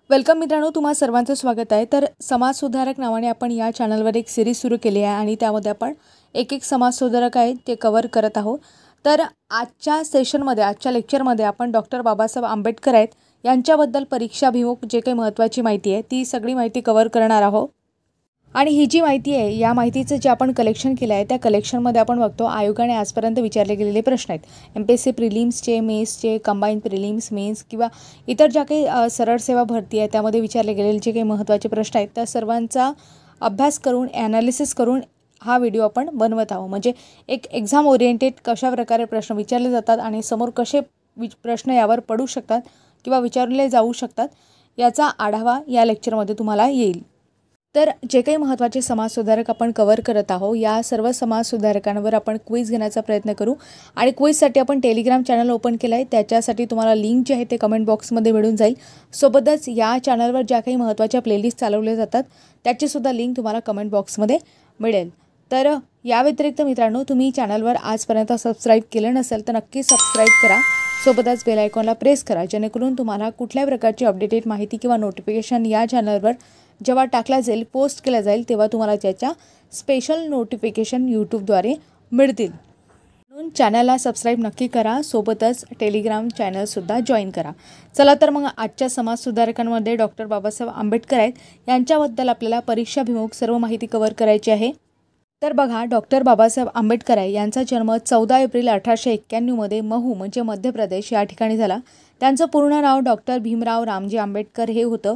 Welcome मित्रांनो, तुम्हा सर्वांचं स्वागत आहे। तर समाजसुधारक नावाने आपण या चॅनलवर एक सिरीज सुरू केली आहे आणि त्यामध्ये आपण एक समाजसुधारक आहे ते कव्हर करत आहोत। तर आजच्या सेशनमध्ये आजच्या लेक्चरमध्ये आपण डॉक्टर बाबासाहेब आंबेडकर आहेत यांच्याबद्दल परीक्षाभिमुख जे काही महत्त्वाची माहिती आहे ती सगळी माहिती कव्हर करणार आहोत। आणि ही जी माहिती आहे या माहितीचं जे आपण कलेक्शन केलं आहे त्या कलेक्शनमध्ये आपण बघतो आयोगाने आजपर्यंत विचारले गेलेले प्रश्न आहेत। एमपीएससी प्रिलिम्सचे, मेन्सचे, कंबाईन प्रिलिम्स, मेन्स किंवा इतर ज्या काही सरळ सेवा भरती आहे त्यामध्ये विचारले गेलेले जे काही महत्त्वाचे प्रश्न आहेत त्या सर्वांचा अभ्यास करून ॲनालिसिस करून हा व्हिडिओ आपण बनवत आहोत। म्हणजे एक एक्झाम ओरिएंटेड कशा प्रकारे प्रश्न विचारले जातात आणि समोर कसे प्रश्न यावर पडू शकतात किंवा विचारले जाऊ शकतात याचा आढावा या लेक्चरमध्ये तुम्हाला येईल। तर जे काही महत्त्वाचे समाजसुधारक आपण कव्हर करत आहोत या सर्व समाजसुधारकांवर आपण क्विज घेण्याचा प्रयत्न करू आणि क्विजसाठी आपण टेलिग्राम चॅनल ओपन केला आहे। त्याच्यासाठी तुम्हाला लिंक जे आहे ते कमेंट बॉक्समध्ये मिळून जाईल। सोबतच या चॅनलवर ज्या काही महत्त्वाच्या प्लेलिस्ट चालवल्या जातात त्याचीसुद्धा लिंक तुम्हाला कमेंट बॉक्समध्ये मिळेल। तर या व्यतिरिक्त मित्रांनो, तुम्ही चॅनलवर आजपर्यंत सबस्क्राईब केलं नसेल तर नक्की सबस्क्राईब करा। सोबतच बेल आयकॉनला प्रेस करा जेणेकरून तुम्हाला कुठल्याही प्रकारची अपडेटेड माहिती किंवा नोटिफिकेशन या चॅनलवर जेव्हा टाकला जाईल, पोस्ट केला जाईल तेव्हा तुम्हाला त्याच्या स्पेशल नोटिफिकेशन यूट्यूबद्वारे मिळतील। म्हणून चॅनलला सबस्क्राईब नक्की करा, सोबतच टेलिग्राम चॅनलसुद्धा जॉईन करा। चला तर मग आजच्या समाजसुधारकांमध्ये डॉक्टर बाबासाहेब आंबेडकर आहेत यांच्याबद्दल आपल्याला परीक्षाभिमुख सर्व माहिती कव्हर करायची आहे। तर बघा, डॉक्टर बाबासाहेब आंबेडकर आहे यांचा जन्म 14 एप्रिल 1891 महू म्हणजे मध्य प्रदेश या ठिकाणी झाला। त्यांचं पूर्ण नाव डॉक्टर भीमराव रामजी आंबेडकर हे होतं।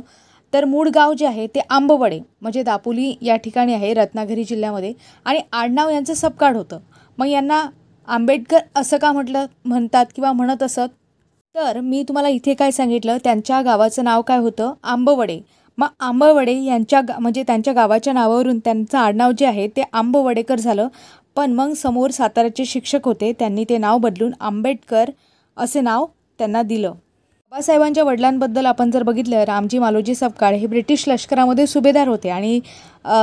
तर मूळ गाव जे आहे ते आंबवडे म्हणजे दापोली या ठिकाणी आहे रत्नागिरी जिल्ह्यामध्ये आणि आडनाव यांचं सपकाळ होतं। मग यांना आंबेडकर असं का म्हणतात किंवा म्हणत असत, तर मी तुम्हाला इथे काय सांगितलं, त्यांच्या गावाचं नाव काय होतं, आंबवडे। मग आंबवडे म्हणजे त्यांच्या गावाच्या नावावरून त्यांचं आडनाव जे आहे ते आंबवडेकर झालं। पण मग समोर साताऱ्याचे शिक्षक होते, त्यांनी ते नाव बदलून आंबेडकर असे नाव त्यांना दिलं। बाबासाहेबांच्या वडिलांबद्दल आपण जर बघितलं, रामजी मालोजी सपकाळ हे ब्रिटिश लष्करामध्ये सुभेदार होते आणि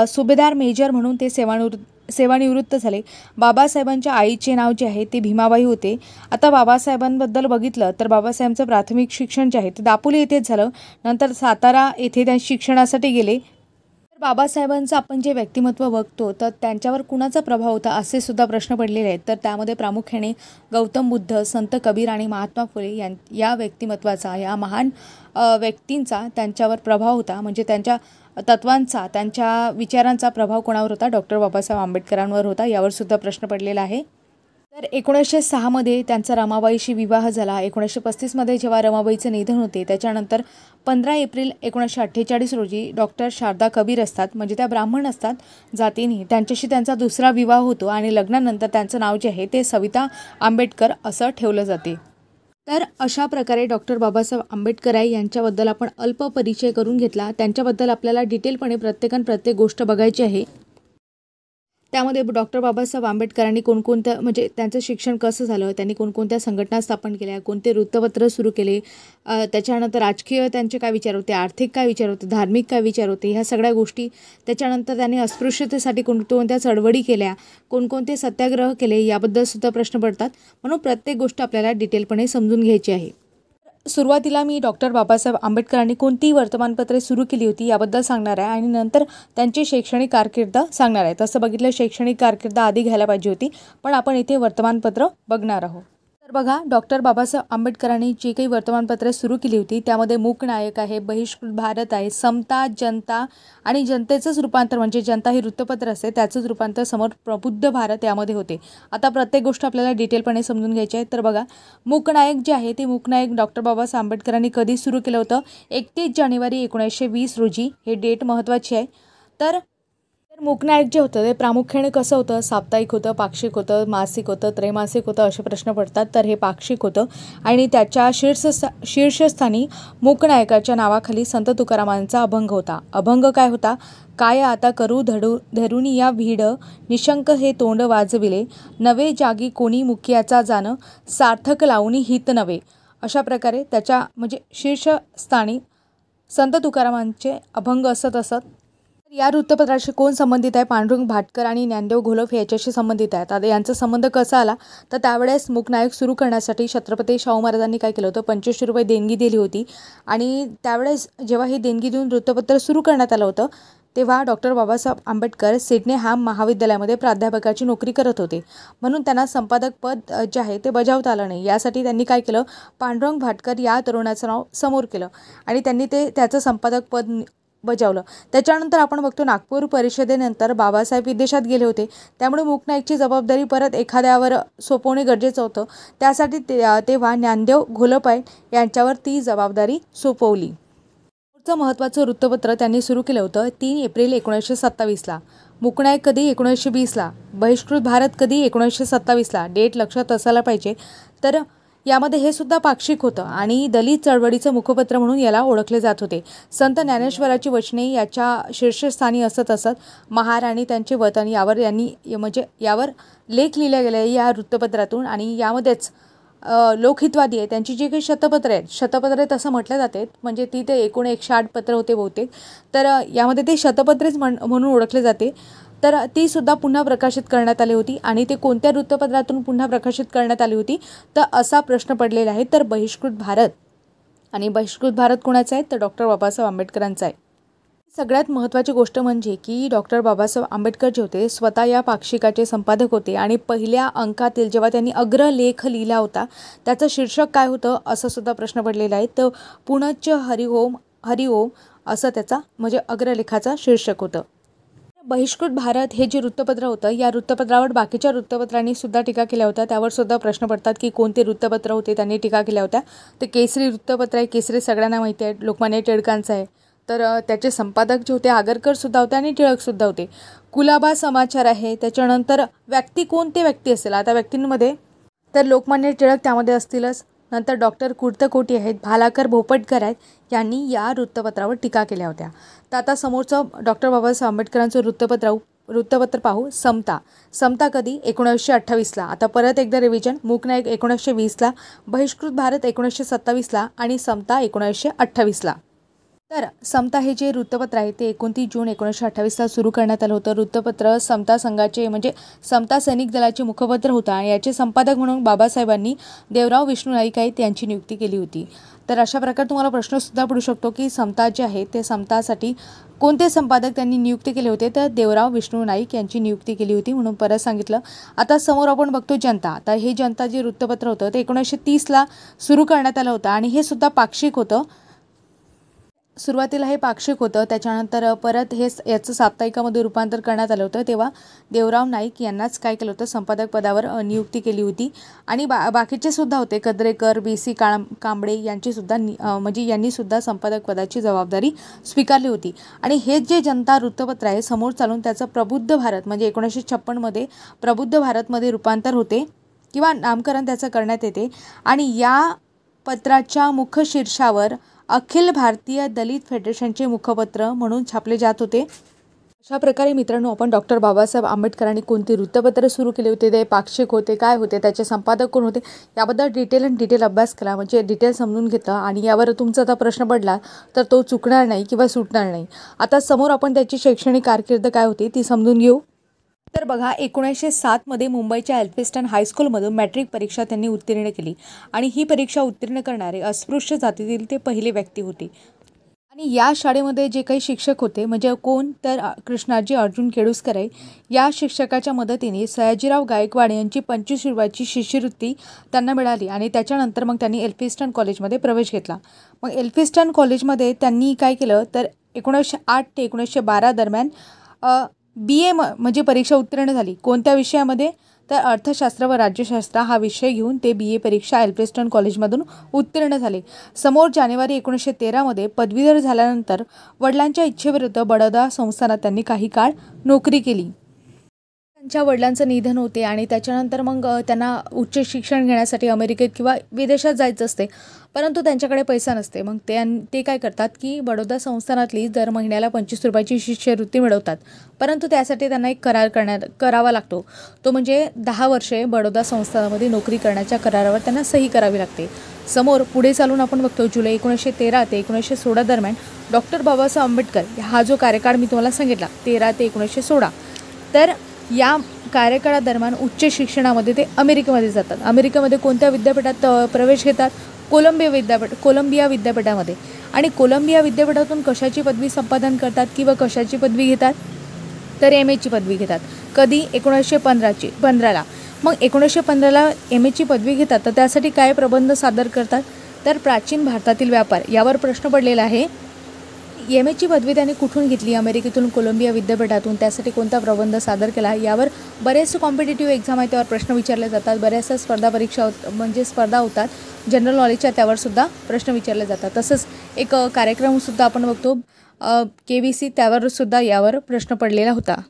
सुभेदार मेजर म्हणून ते सेवानिवृत्त झाले। बाबासाहेबांच्या आईचे नाव जे आहे ते भीमाबाई होते। आता बाबासाहेबांबद्दल बघितलं तर बाबासाहेबांचं प्राथमिक शिक्षण जे आहे ते दापोली येथेच झालं। नंतर सातारा येथे त्या शिक्षणासाठी गेले। बाबासाहेबांचं आपण जे व्यक्तिमत्व बघतो तर त्यांच्यावर कुणाचा प्रभाव होता असे सुद्धा प्रश्न पडलेले आहेत। तर त्यामध्ये प्रामुख्याने गौतम बुद्ध, संत कबीर आणि महात्मा फुले या व्यक्तिमत्वाचा, या महान व्यक्तींचा त्यांच्यावर प्रभाव होता। म्हणजे त्यांच्या तत्वांचा, त्यांच्या विचारांचा प्रभाव कोणावर होता, डॉक्टर बाबासाहेब आंबेडकरांवर होता। यावर सुद्धा प्रश्न पडलेला आहे। तर 1906 मध्ये त्यांचा रमाबाईशी विवाह झाला। 1935 जेव्हा रमाबाईचं निधन होते त्याच्यानंतर 15 एप्रिल 1948 रोजी डॉक्टर शारदा कबीर असतात, म्हणजे त्या ब्राह्मण असतात जातीने, त्यांच्याशी त्यांचा दुसरा विवाह होतो आणि लग्नानंतर त्यांचं नाव जे आहे ते सविता आंबेडकर असं ठेवलं जाते। तर अशा प्रकारे डॉक्टर बाबासाहेब आंबेडकर आहे यांच्याबद्दल आपण अल्प परिचय करून घेतला। त्यांच्याबद्दल आपल्याला डिटेलपणे प्रत्येक गोष्ट बघायची आहे। त्यामध्ये डॉक्टर बाबासाहेब आंबेडकरांनी कोणकोणत्या म्हणजे त्यांचं शिक्षण कसं झालं, त्यांनी कोणकोणत्या संघटना स्थापन केल्या, कोणते वृत्तपत्र सुरू केले, त्याच्यानंतर राजकीय त्यांचे काय विचार होते, आर्थिक काय विचार होते, धार्मिक काय विचार होते, ह्या सगळ्या गोष्टी। त्याच्यानंतर त्यांनी अस्पृश्यतेसाठी कोणकोणत्या चळवळी केल्या, कोणकोणते सत्याग्रह केले याबद्दल सुद्धा प्रश्न पडतात। म्हणून प्रत्येक गोष्ट आपल्याला डिटेलपणे समजून घ्यायची आहे। सुरुवातीला मी डॉक्टर बाबासाहेब आंबेडकरांनी कोणती वर्तमानपत्रे सुरू केली होती याबद्दल सांगणार आहे आणि नंतर त्यांची शैक्षणिक कारकीर्द सांगणार आहे। तसं बघितलं शैक्षणिक कारकीर्द आधी घ्यायला पाहिजे होती, पण आपण इथे वर्तमानपत्र बघणार आहोत। तर बघा, डॉक्टर बाबासाहेब आंबेडकरांनी जी काही वर्तमानपत्रे सुरू केली होती त्यामध्ये मूकनायक आहे, बहिष्कृत भारत आहे, समता, जनता आणि जनतेचंच रूपांतर म्हणजे जनता हे वृत्तपत्र असते त्याचंच रूपांतर समोर प्रबुद्ध भारत यामध्ये होते। आता प्रत्येक गोष्ट आपल्याला डिटेलपणे समजून घ्यायची आहे। तर बघा, मूकनायक जे आहे ते मूकनायक डॉक्टर बाबासाहेब आंबेडकरांनी कधी सुरू केलं होतं, 31 जानेवारी 1920 रोजी, हे डेट महत्त्वाची आहे। तर मूकनायक जे होतं ते प्रामुख्याने कसं होतं, साप्ताहिक होतं, पाक्षिक होतं, मासिक होतं, त्रैमासिक होतं असे प्रश्न पडतात। तर हे पाक्षिक होतं आणि त्याच्या शीर्षस्थानी मूकनायकाच्या नावाखाली संत तुकारामांचा अभंग होता। अभंग काय होता, काय आता करू धरुनी या भीड, निशंक हे तोंड वाजविले, नवे जागी कोणी मुखियाचा जाण, सार्थक लावणी हित नवे। अशा प्रकारे त्याच्या म्हणजे शीर्षस्थानी संत तुकारामांचे अभंग असत। या वृत्तपत्राशी कोण संबंधित आहे? पांडुरंग भाटकर आणि ज्ञानदेव घोलप हे याच्याशी संबंधित आहेत. आता यांचा संबंध कसा आला तर त्यावेळेस मूकनायक सुरू करण्यासाठी छत्रपती शाहू महाराजांनी काय केलं होतं, 2500 रुपये देणगी दिली होती. आणि त्यावेळेस जेव्हा ही देणगी देऊन वृत्तपत्र सुरू करण्यात आलं होतं तेव्हा डॉक्टर बाबासाहेब आंबेडकर सिडनेहॅम महाविद्यालयामध्ये प्राध्यापकाची नोकरी करत होते. म्हणून त्यांना संपादक पद जे आहे ते बजावता आलं नाही. यासाठी त्यांनी काय केलं, पांडुरंग भाटकर या तरुणाचं नाव समोर केलं आणि त्यांनी त्याचं संपादक पद बजावलं. त्याच्यानंतर आपण बघतो नागपूर परिषदेनंतर बाबासाहेब विदेशात गेले होते. त्यामुळे मूकनायकची जबाबदारी परत एखाद्यावर सोपवणे गरजेचं होतं. त्यासाठी तेव्हा ज्ञानदेव घोलपाय यांच्यावर ती जबाबदारी सोपवली. पुढचं महत्त्वाचं वृत्तपत्र त्यांनी सुरू केलं होतं 3 एप्रिल 1927ला. मूकनायक कधी? 1920ला. बहिष्कृत भारत कधी? 1927ला. डेट लक्षात असायला पाहिजे. तर यामध्ये हे सुद्धा पाक्षिक होतं आणि दलित चळवळीचं मुखपत्र म्हणून याला ओळखले जात होते. संत ज्ञानेश्वराची वचने याच्या शीर्षस्थानी असत. महार आणि त्यांचे वतन यावर यावर लेख लिहिले गेले या वृत्तपत्रातून. आणि यामध्येच लोकहितवादी आहे त्यांची जी काही शतपत्रे तसं म्हटलं जाते, म्हणजे ती ते एकूण 108 पत्र होते बहुतेक. तर यामध्ये ते शतपत्रेच म्हणून ओळखले जाते. तर ती सुद्धा पुन्हा प्रकाशित करण्यात आली होती. आणि ते कोणत्या वृत्तपत्रातून पुन्हा प्रकाशित करण्यात आली होती तर असा प्रश्न पडलेला आहे. तर बहिष्कृत भारत. आणि बहिष्कृत भारत कोणाचा आहे तर डॉक्टर बाबासाहेब आंबेडकरांचा आहे. सगळ्यात महत्त्वाची गोष्ट म्हणजे की डॉक्टर बाबासाहेब आंबेडकर जे होते स्वतः या पाक्षिकाचे संपादक होते. आणि पहिल्या अंकातील जेव्हा त्यांनी अग्रलेख लिहिला होता त्याचं शीर्षक काय होतं असं सुद्धा प्रश्न पडलेला आहे. तर पुणच्च हरिओम हरिओम असं त्याचा अग्रलेखाचा शीर्षक होतं. बहिष्कृत भारत हे जे वृत्तपत्र होतं या वृत्तपत्रावर बाकीच्या वृत्तपत्रांनी सुद्धा टीका केल्या होत्या. त्यावर सुद्धा प्रश्न पडतात की कोणते वृत्तपत्र होते त्यांनी टीका केल्या होत्या. ते केसरी वृत्तपत्र आहे. केसरी सगळ्यांना माहिती आहे, लोकमान्य टिळकांचं आहे. तर त्याचे संपादक जे होते आगरकर सुद्धा होते आणि टिळक सुद्धा होते. कुलाबा समाचार आहे. त्याच्यानंतर कोणते व्यक्ती असेल, आता व्यक्तींमध्ये तर लोकमान्य टिळक त्यामध्ये असतीलच. नंतर डॉक्टर कुर्तकोटी आहेत, भालाकर भोपटकर आहेत, यांनी या वृत्तपत्रावर टीका केल्या होत्या. तर आता समोरचं डॉक्टर बाबासाहेब आंबेडकरांचं वृत्तपत्र पाहू. समता कधी? 1928ला. आता परत एकदा रिव्हिजन. मूकनायक 1920ला, बहिष्कृत भारत 1927ला आणि समता 1928ला. तर समता हे जे वृत्तपत्र आहे ते 29 जून 1928ला सुरू करण्यात आलं होतं. वृत्तपत्र समता संघाचे समता सैनिक दलाचे मुखपत्र होतं आणि याचे संपादक म्हणून बाबासाहेबांनी देवराव विष्णू नाईक आहेत यांची नियुक्ती केली होती. तर अशा प्रकारे तुम्हाला प्रश्नसुद्धा पडू शकतो की समता जे आहे ते समतासाठी कोणते संपादक त्यांनी नियुक्ती केले होते तर देवराव विष्णू नाईक यांची नियुक्ती केली होती म्हणून परत सांगितलं. आता समोर आपण बघतो जनता. आता हे जनता जे वृत्तपत्र होतं ते 1930ला सुरू करण्यात आलं होतं आणि हे सुद्धा पाक्षिक होतं. सुरुवातीला हे पाक्षिक होतं, त्याच्यानंतर परत याचं साप्ताहिकामध्ये रूपांतर करण्यात आलं होतं. तेव्हा देवराव नाईक यांनाच काय केलं होतं, संपादक पदावर नियुक्ती केली होती. आणि बाकीचे सुद्धा होते, कद्रेकर, BC कांबळे यांची सुद्धा यांनी सुद्धा संपादक पदाची जबाबदारी स्वीकारली होती. आणि हे जे जनता वृत्तपत्र आहे समोर चालून त्याचं प्रबुद्ध भारत 1956मध्ये प्रबुद्ध भारतमध्ये रूपांतर होते किंवा नामकरण त्याचं करण्यात येते. आणि या पत्राच्या मुख्य शीर्षावर अखिल भारतीय दलित फेडरेशनचे मुखपत्र म्हणून छापले जात होते. अशा प्रकारे मित्रांनो आपण डॉक्टर बाबासाहेब आंबेडकरांनी कोणती वृत्तपत्र सुरू केले होते, ते पाक्षिक होते, काय होते, त्याचे संपादक कोण होते याबद्दल डिटेल अभ्यास केला, डिटेल समजून घेतलं. आणि यावर तुमचा आता प्रश्न पडला तर तो चुकणार नाही किंवा सुटणार नाही. आता समोर आपण त्याची शैक्षणिक कारकीर्द काय होती ती समजून घेऊ. तर बघा 1907मध्ये मुंबईच्या एल्फिस्टन हायस्कूलमधून मॅट्रिक परीक्षा त्यांनी उत्तीर्ण केली. आणि ही परीक्षा उत्तीर्ण करणारे अस्पृश्य जातीतील ते पहिले व्यक्ती होते. आणि या शाळेमध्ये जे काही शिक्षक होते कोण तर कृष्णाजी अर्जुन केळुस्कर आहे. या शिक्षकाच्या मदतीने सयाजीराव गायकवाड यांची 25 रुपयाची शिष्यवृत्ती त्यांना मिळाली. आणि त्याच्यानंतर त्यांनी एल्फिस्टन कॉलेजमध्ये प्रवेश घेतला. एल्फिस्टन कॉलेजमध्ये त्यांनी काय केलं तर 1908 ते 1912 दरम्यान BA परीक्षा उत्तीर्ण झाली. कोणत्या विषयामध्ये तर अर्थशास्त्र व राज्यशास्त्र हा विषय घेऊन ते BA परीक्षा एल्फिस्टन कॉलेजमधून उत्तीर्ण झाले. समोर जानेवारी 1913मध्ये पदवीधर झाल्यानंतर वडिलांच्या इच्छेविरुद्ध बडोदा संस्थानात त्यांनी काही काळ नोकरी केली. त्यांच्या वडिलांचं निधन होते आणि त्याच्यानंतर मग त्यांना उच्च शिक्षण घेण्यासाठी अमेरिकेत किंवा विदेशात जायचं असते, परंतु त्यांच्याकडे पैसा नसते. मग ते काय करतात की बडोदा संस्थानातली दर महिन्याला 25 रुपयाची शिष्यवृत्ती मिळवतात, परंतु त्यासाठी त्यांना एक करावा लागतो. तो म्हणजे 10 वर्षे बडोदा संस्थानामध्ये नोकरी करण्याच्या करारावर त्यांना सही करावी लागते. समोर पुढे चालून आपण बघतो जुलै 1913 ते 1916 दरम्यान डॉक्टर बाबासाहेब आंबेडकर हा जो कार्यकाळ मी तुम्हाला सांगितला 13 ते 1916, तर या कार्यकाळादरम्यान उच्च शिक्षणामध्ये ते अमेरिकेमध्ये जातात. अमेरिकेमध्ये कोणत्या विद्यापीठात प्रवेश घेतात? कोलंबिया विद्यापीठामध्ये. आणि कोलंबिया विद्यापीठातून कशाची पदवी संपादन करतात किंवा कशाची पदवी घेतात? तर MA ची पदवी घेतात. कधी? 1915ला. मग 1915ला MA ची पदवी घेतात, तर त्यासाठी काय प्रबंध सादर करतात? तर प्राचीन भारतातील व्यापार यावर प्रश्न पडलेला आहे. MA ची पदवी त्यांनी कुठून घेतली? अमेरिकेतून, कोलंबिया विद्यापीठातून. त्यासाठी कोणता प्रबंध सादर केला? यावर बरेचसे कॉम्पिटेटिव्ह एक्झाम आहे त्यावर प्रश्न विचारले जातात. बऱ्याचशा स्पर्धा होतात जनरल नॉलेजच्या, त्यावर सुद्धा प्रश्न विचारले जातात. तसंच एक कार्यक्रमसुद्धा आपण बघतो KBC, त्यावर सुद्धा यावर प्रश्न पडलेला होता.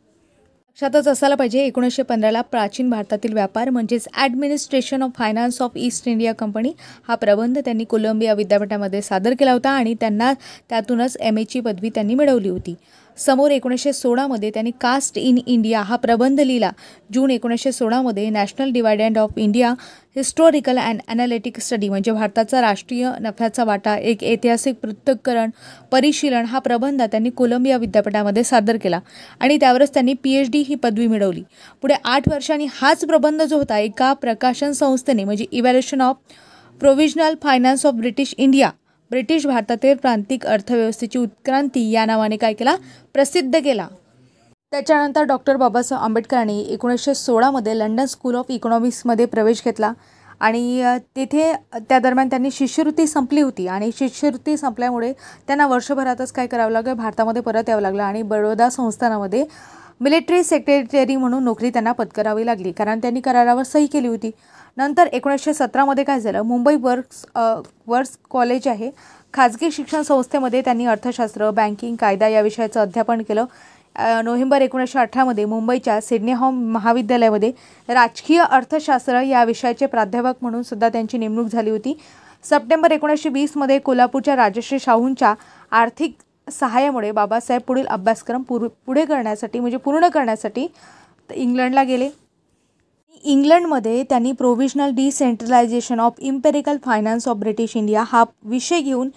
लक्षातच असायला पाहिजे 1915ला प्राचीन भारतातील व्यापार म्हणजेच administration of finance of east India company हा प्रबंध त्यांनी कोलंबिया विद्यापीठामध्ये सादर केला होता आणि त्यांना त्यातूनच MA ची पदवी त्यांनी मिळवली होती. समोर 1916मध्ये त्यांनी कास्ट इन इंडिया हा प्रबंध लिहिला. जून 1916मध्ये National Dividend of India historical and analytic study म्हणजे भारताचा राष्ट्रीय नफ्याचा वाटा एक ऐतिहासिक पृथक्करण परिशीलन हा प्रबंध त्यांनी कोलंबिया विद्यापीठामध्ये सादर केला आणि त्यावरच त्यांनी PhD ही पदवी मिळवली. पुढे 8 वर्षांनी हाच प्रबंध जो होता एका प्रकाशन संस्थेने म्हणजे evaluation of provisional finance of British India British भारतातील प्रांतिक अर्थव्यवस्थेची उत्क्रांती या नावाने काय केला? प्रसिद्ध केला. त्याच्यानंतर डॉक्टर बाबासाहेब आंबेडकरांनी 1916मध्ये लंडन स्कूल ऑफ इकॉनॉमिक्समध्ये प्रवेश घेतला आणि तिथे त्या दरम्यान त्यांनी शिष्यवृत्ती संपली होती आणि शिष्यवृत्ती संपल्यामुळे त्यांना वर्षभरातच काय करावं लागलं? भारतामध्ये परत यावं लागलं आणि बडोदा संस्थानामध्ये मिलिटरी सेक्रेटरी म्हणून नोकरी त्यांना पत्करावी लागली, कारण त्यांनी करारावर सही केली होती. नंतर 1917मध्ये काय झालं? मुंबई वर्क्स कॉलेज आहे, खाजगी शिक्षण संस्थेमध्ये त्यांनी अर्थशास्त्र, बँकिंग, कायदा या विषयाचं अध्यापन केलं. नोव्हेंबर 1918मध्ये मुंबईच्या सिडनी हॉम महाविद्यालयामध्ये राजकीय अर्थशास्त्र या विषयाचे प्राध्यापक म्हणून सुद्धा त्यांची नेमणूक झाली होती. सप्टेंबर 1920मध्ये कोल्हापूरच्या राजश्री शाहूंच्या आर्थिक सहाय्यामुळे बाबासाहेब पुढील अभ्यासक्रम पूर्ण करण्यासाठी इंग्लंडला गेले. इंग्लंडमध्ये त्यांनी provisional decentralisation of empirical finance of British India हा विषय घेऊन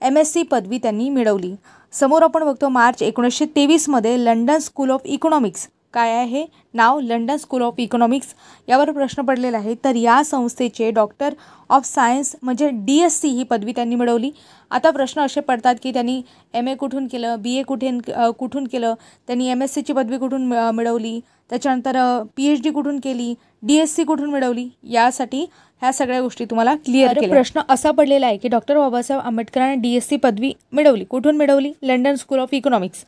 MSc पदवी त्यांनी मिळवली. समोर आपण बघतो मार्च 1923मध्ये लंडन स्कूल ऑफ इकॉनॉमिक्स, काय आहे नाव? लंडन स्कूल ऑफ इकॉनॉमिक्स, यावर प्रश्न पडलेला आहे. तर या संस्थेचे डॉक्टर ऑफ सायन्स म्हणजे DSc ही पदवी त्यांनी मिळवली. आता प्रश्न असे पडतात की त्यांनी MA कुठून केलं, BA कुठून केलं, त्यांनी MSc ची पदवी कुठून मिळवली, त्याच्यानंतर PhD कुठून केली, DSc कुठून मिळवली, यासाठी ह्या सगळ्या गोष्टी तुम्हाला क्लिअर केल्या. प्रश्न असा पडलेला आहे की डॉक्टर बाबासाहेब आंबेडकरांनी DSc पदवी मिळवली, कुठून मिळवली? London school of economics.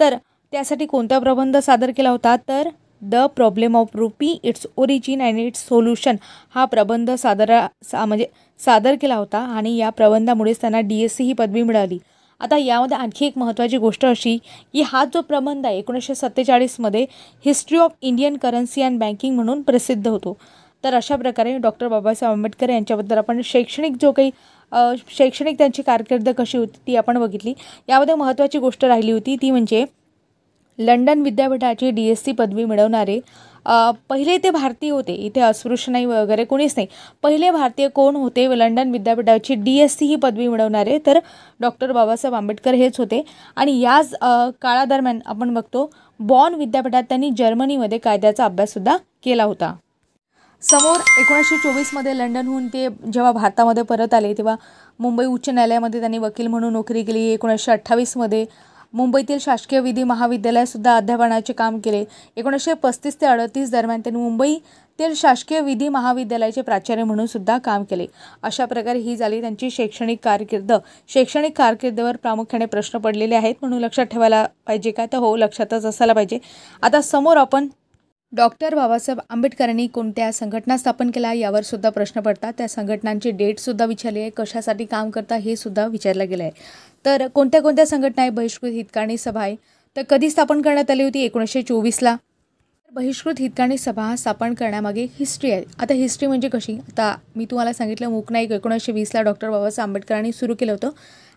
तर त्यासाठी कोणता प्रबंध सादर केला होता? तर the problem of rupee, its origin and it's solution हा प्रबंध सादर केला होता आणि या प्रबंधामुळेच त्यांना DSc ही पदवी मिळाली. आता यामध्ये आणखी एक महत्त्वाची गोष्ट अशी की हा जो प्रबंध आहे 1947मध्ये history of Indian currency and banking म्हणून प्रसिद्ध होतो. तर अशा प्रकारे डॉक्टर बाबासाहेब आंबेडकर यांच्याबद्दल आपण शैक्षणिक त्यांची कारकीर्द कशी होती ती आपण बघितली. यामध्ये महत्त्वाची गोष्ट राहिली होती ती म्हणजे लंडन विद्यापीठाची DSc पदवी मिळवणारे पहिले ते भारतीय होते. इथे अस्पृश्य नाही वगैरे कोणीच नाही. पहिले भारतीय कोण होते लंडन विद्यापीठाची DSc ही पदवी मिळवणारे? तर डॉक्टर बाबासाहेब आंबेडकर हेच होते. आणि याच काळादरम्यान आपण बघतो बॉन विद्यापीठात त्यांनी जर्मनीमध्ये कायद्याचा अभ्याससुद्धा केला होता. समोर 1924मध्ये लंडनहून ते जेव्हा भारतामध्ये परत आले तेव्हा मुंबई उच्च न्यायालयामध्ये त्यांनी वकील म्हणून नोकरी केली. 1928मध्ये मुंबईतील शासकीय विधी महाविद्यालयातसुद्धा अध्यापनाचे काम केले. 1935 ते 38 दरम्यान त्यांनी मुंबईतील शासकीय विधी महाविद्यालयाचे प्राचार्य म्हणून सुद्धा काम केले. अशा प्रकारे ही झाली त्यांची शैक्षणिक कारकीर्द. शैक्षणिक कारकिर्दीवर प्रामुख्याने प्रश्न पडलेले आहेत म्हणून लक्षात ठेवायला पाहिजे का? तर हो, लक्षातच असायला पाहिजे. आता समोर आपण डॉक्टर बाबासाहेब आंबेडकरांनी कोणत्या संघटना स्थापन केल्या यावर सुद्धा प्रश्न पडतात. त्या संघटनांची डेटसुद्धा विचारली आहे, कशासाठी काम करता हे सुद्धा विचारलं गेलं आहे. तर कोणत्या संघटना आहे? बहिष्कृत हितकारणी सभा आहे. तर कधी स्थापन करण्यात आली होती? 1924ला. बहिष्कृत हितकाणी सभा स्थापन करण्यामागे हिस्ट्री आहे. आता हिस्ट्री म्हणजे कशी, आता मी तुम्हाला सांगितलं मूक नाईक 1920ला डॉक्टर बाबासाहेब आंबेडकरांनी सुरू केलं होतं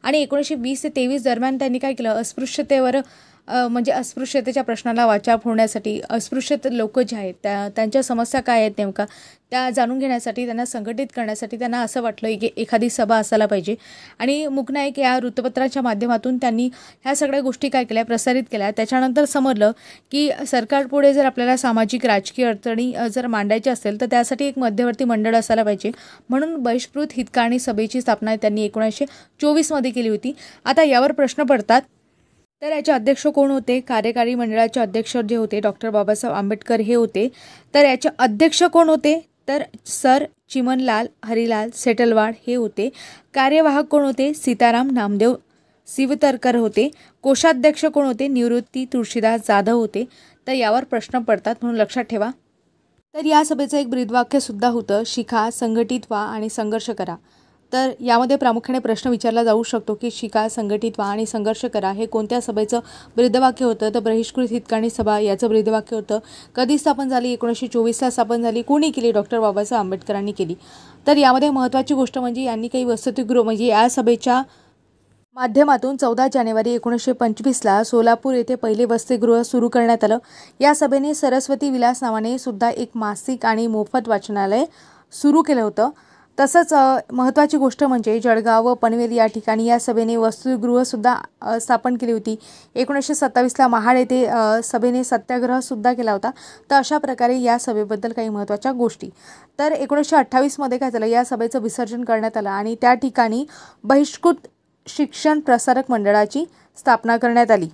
आणि 1920 ते 23 दरम्यान त्यांनी काय केलं, अस्पृश्यतेवर म्हणजे अस्पृश्यतेच्या प्रश्नाला वाचा फोडण्यासाठी, अस्पृश्य लोक जे आहेत त्यांच्या समस्या काय आहेत नेमका त्या जाणून घेण्यासाठी, त्यांना संघटित करण्यासाठी त्यांना असं वाटलं की एखादी सभा असायला पाहिजे. आणि मूक नाईक या वृत्तपत्राच्या माध्यमातून त्यांनी ह्या सगळ्या गोष्टी काय केल्या, प्रसारित केल्या. त्याच्यानंतर समजलं की सरकारपुढे जर आपल्याला सामाजिक राजकीय अडचणी जर मांडायची असेल तर त्यासाठी एक मध्यवर्ती मंडळ असायला पाहिजे. म्हणून बहिष्कृत हितकाणी सभेची स्थापना त्यांनी 1924मध्ये केली होती. आता यावर प्रश्न पडतात, तर याचे अध्यक्ष कोण होते? कार्यकारी मंडळाचे अध्यक्ष जे होते डॉक्टर बाबासाहेब आंबेडकर हे होते. तर याचे अध्यक्ष कोण होते? तर सर चिमनलाल हरिलाल सेटलवाड हे होते. कार्यवाहक कोण होते? सीताराम नामदेव शिवतरकर होते. कोषाध्यक्ष कोण होते? निवृत्ती तुळशीदास जाधव होते. तर यावर प्रश्न पडतात म्हणून लक्षात ठेवा. तर या सभेचं एक ब्रीदवाक्य सुद्धा होतं, शिका, संघटित व्हा आणि संघर्ष करा. तर यामध्ये प्रामुख्याने प्रश्न विचारला जाऊ शकतो की शिका, संघटित व्हा आणि संघर्ष करा हे कोणत्या सभेचं ब्रीदवाक्य होतं? तर बहिष्कृत हितकाणी सभा याचं ब्रीदवाक्य होतं. कधी स्थापन झाली? 1924ला स्थापन झाली. कोणी केली? डॉक्टर बाबासाहेब आंबेडकरांनी केली. तर यामध्ये महत्त्वाची गोष्ट म्हणजे यांनी काही वसतिगृह म्हणजे या सभेच्या माध्यमातून 14 जानेवारी 1925ला सोलापूर येथे पहिले वसतिगृह सुरू करण्यात आलं. या सभेने सरस्वती विलास नावाने सुद्धा एक मासिक आणि मोफत वाचनालय सुरू केलं होतं. तसंच महत्त्वाची गोष्ट म्हणजे जळगाव व पनवेल या ठिकाणी या सभेने वसतिगृहसुद्धा स्थापन केली होती. 1927ला महाड येथे सभेने सत्याग्रहसुद्धा केला होता. तर अशा प्रकारे या सभेबद्दल काही महत्त्वाच्या गोष्टी. तर 1928मध्ये काय झालं, या सभेचं विसर्जन करण्यात आलं आणि त्या ठिकाणी बहिष्कृत शिक्षण प्रसारक मंडळाची स्थापना करण्यात आली.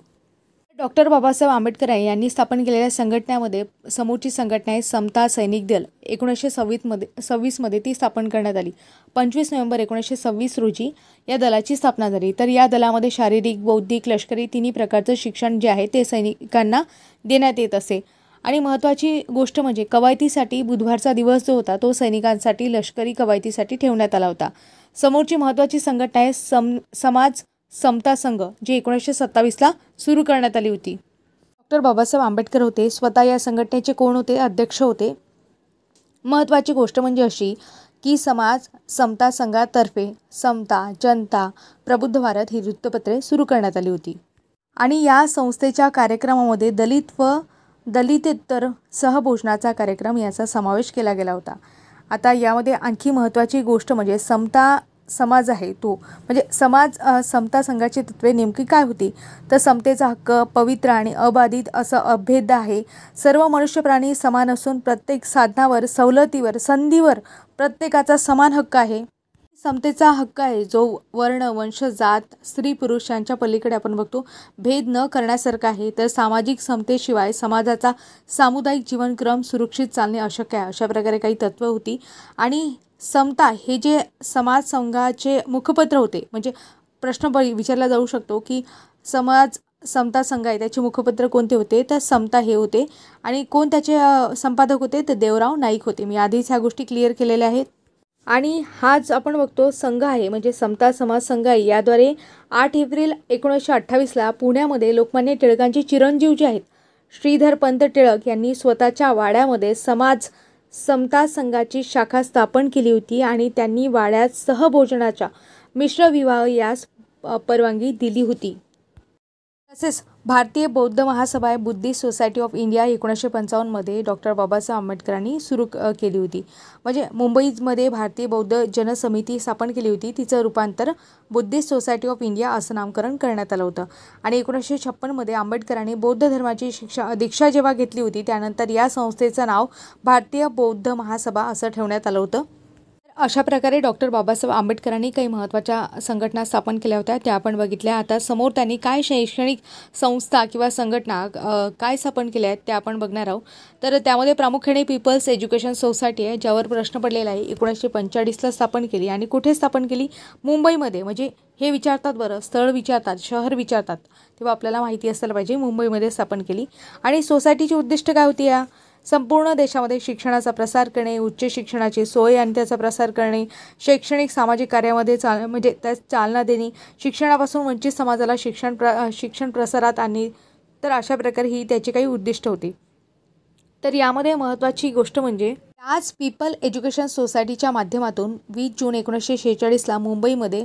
डॉक्टर बाबासाहेब आंबेडकर यांनी स्थापन केलेल्या संघटनेमध्ये समोरची संघटना आहे समता सैनिक दल. 1926मध्ये ती स्थापन करण्यात आली. 25 नोव्हेंबर 1926 रोजी या दलाची स्थापना झाली. तर या दलामध्ये शारीरिक, बौद्धिक, लष्करी तिन्ही प्रकारचं शिक्षण जे आहे ते सैनिकांना देण्यात येत असे. आणि महत्त्वाची गोष्ट म्हणजे कवायतीसाठी बुधवारचा दिवस जो होता तो सैनिकांसाठी लष्करी कवायतीसाठी ठेवण्यात आला होता. समोरची महत्त्वाची संघटना आहे समाज समता संघ, जी 1927ला सुरू करण्यात आली होती. डॉक्टर बाबासाहेब आंबेडकर होते स्वतः या संघटनेचे कोण होते? अध्यक्ष होते. महत्त्वाची गोष्ट म्हणजे अशी की समाज समता संघातर्फे समता, जनता, प्रबुद्ध भारत ही वृत्तपत्रे सुरू करण्यात आली होती. आणि या संस्थेच्या कार्यक्रमामध्ये दलित व दलितेतर सहभोजनाचा कार्यक्रम याचा समावेश केला गेला होता. आता यामध्ये आणखी महत्त्वाची गोष्ट म्हणजे समता समाज आहे तो म्हणजे समता संघाची तत्त्वे नेमकी काय होती? तर समतेचा हक्क पवित्र आणि अबाधित असं अभेद्य आहे. सर्व मनुष्य प्राणी समान असून प्रत्येक साधनावर, सवलतीवर, संधीवर प्रत्येकाचा समान हक्क आहे. समतेचा हक्क आहे जो वर्ण, वंश, जात, स्त्री पुरुष यांच्या पलीकडे आपण बघतो भेद न करण्यासारखा आहे. तर सामाजिक समतेशिवाय समाजाचा सामुदायिक जीवनक्रम सुरक्षित चालणे अशक्य आहे. अशा प्रकारे काही तत्त्व होती. आणि समता हे जे समाज संघाचे मुखपत्र होते, म्हणजे प्रश्न विचारला जाऊ शकतो की समाज समता संघ आहे त्याचे मुखपत्र कोणते होते? तर समता हे होते. आणि कोण त्याचे संपादक होते? तर देवराव नाईक होते. मी आधीच ह्या गोष्टी क्लिअर केलेल्या आहेत. आणि हाच आपण बघतो संघ आहे म्हणजे समता समाज संघ आहे. याद्वारे 8 एप्रिल 1928ला पुण्यामध्ये लोकमान्य टिळकांचे चिरंजीव जे आहेत श्रीधरपंत टिळक यांनी स्वतःच्या वाड्यामध्ये समाज समता संघाची शाखा स्थापन केली होती आणि त्यांनी वाड्यात सहभोजनाच्या मिश्र विवाह यास परवानगी दिली होती. तसेच Bharatiya Bauddha Mahasabha Buddhist society of India 1955मध्ये डॉक्टर बाबासाहेब आंबेडकरांनी सुरू केली होती. म्हणजे मुंबईमध्ये भारतीय बौद्ध जनसमिती स्थापन केली होती. तिचं रूपांतर बुद्धिस्ट सोसायटी ऑफ इंडिया असं नामकरण करण्यात आलं होतं. आणि 1956मध्ये आंबेडकरांनी बौद्ध धर्माची दीक्षा जेव्हा घेतली होती त्यानंतर या संस्थेचं नाव भारतीय बौद्ध महासभा असं ठेवण्यात आलं होतं. अशा प्रकारे डॉक्टर बाबासाहेब आंबेडकरांनी काही महत्त्वाच्या संघटना स्थापन केल्या होत्या त्या आपण बघितल्या. आता समोर त्यांनी काय शैक्षणिक संस्था किंवा संघटना काय स्थापन केल्या आहेत त्या आपण बघणार आहोत. तर त्यामध्ये प्रामुख्याने पीपल्स एज्युकेशन सोसायटी आहे ज्यावर प्रश्न पडलेला आहे. 1945ला स्थापन केली आणि कुठे स्थापन केली? मुंबईमध्ये. म्हणजे हे विचारतात बरं, स्थळ विचारतात, शहर विचारतात तेव्हा आपल्याला माहिती असायला पाहिजे. मुंबईमध्ये स्थापन केली. आणि सोसायटीची उद्दिष्ट काय होती? या संपूर्ण देशामध्ये शिक्षणाचा प्रसार करणे, उच्च शिक्षणाची सोय आणि त्याचा प्रसार करणे, शैक्षणिक सामाजिक कार्यामध्ये म्हणजे त्यास चालना देणे, शिक्षणापासून वंचित समाजाला शिक्षण प्रसारात आणणे. तर अशा प्रकारे ही त्याची काही उद्दिष्ट होती. तर यामध्ये महत्त्वाची गोष्ट म्हणजे आज पीपल एज्युकेशन सोसायटीच्या माध्यमातून 20 जून 1946ला मुंबईमध्ये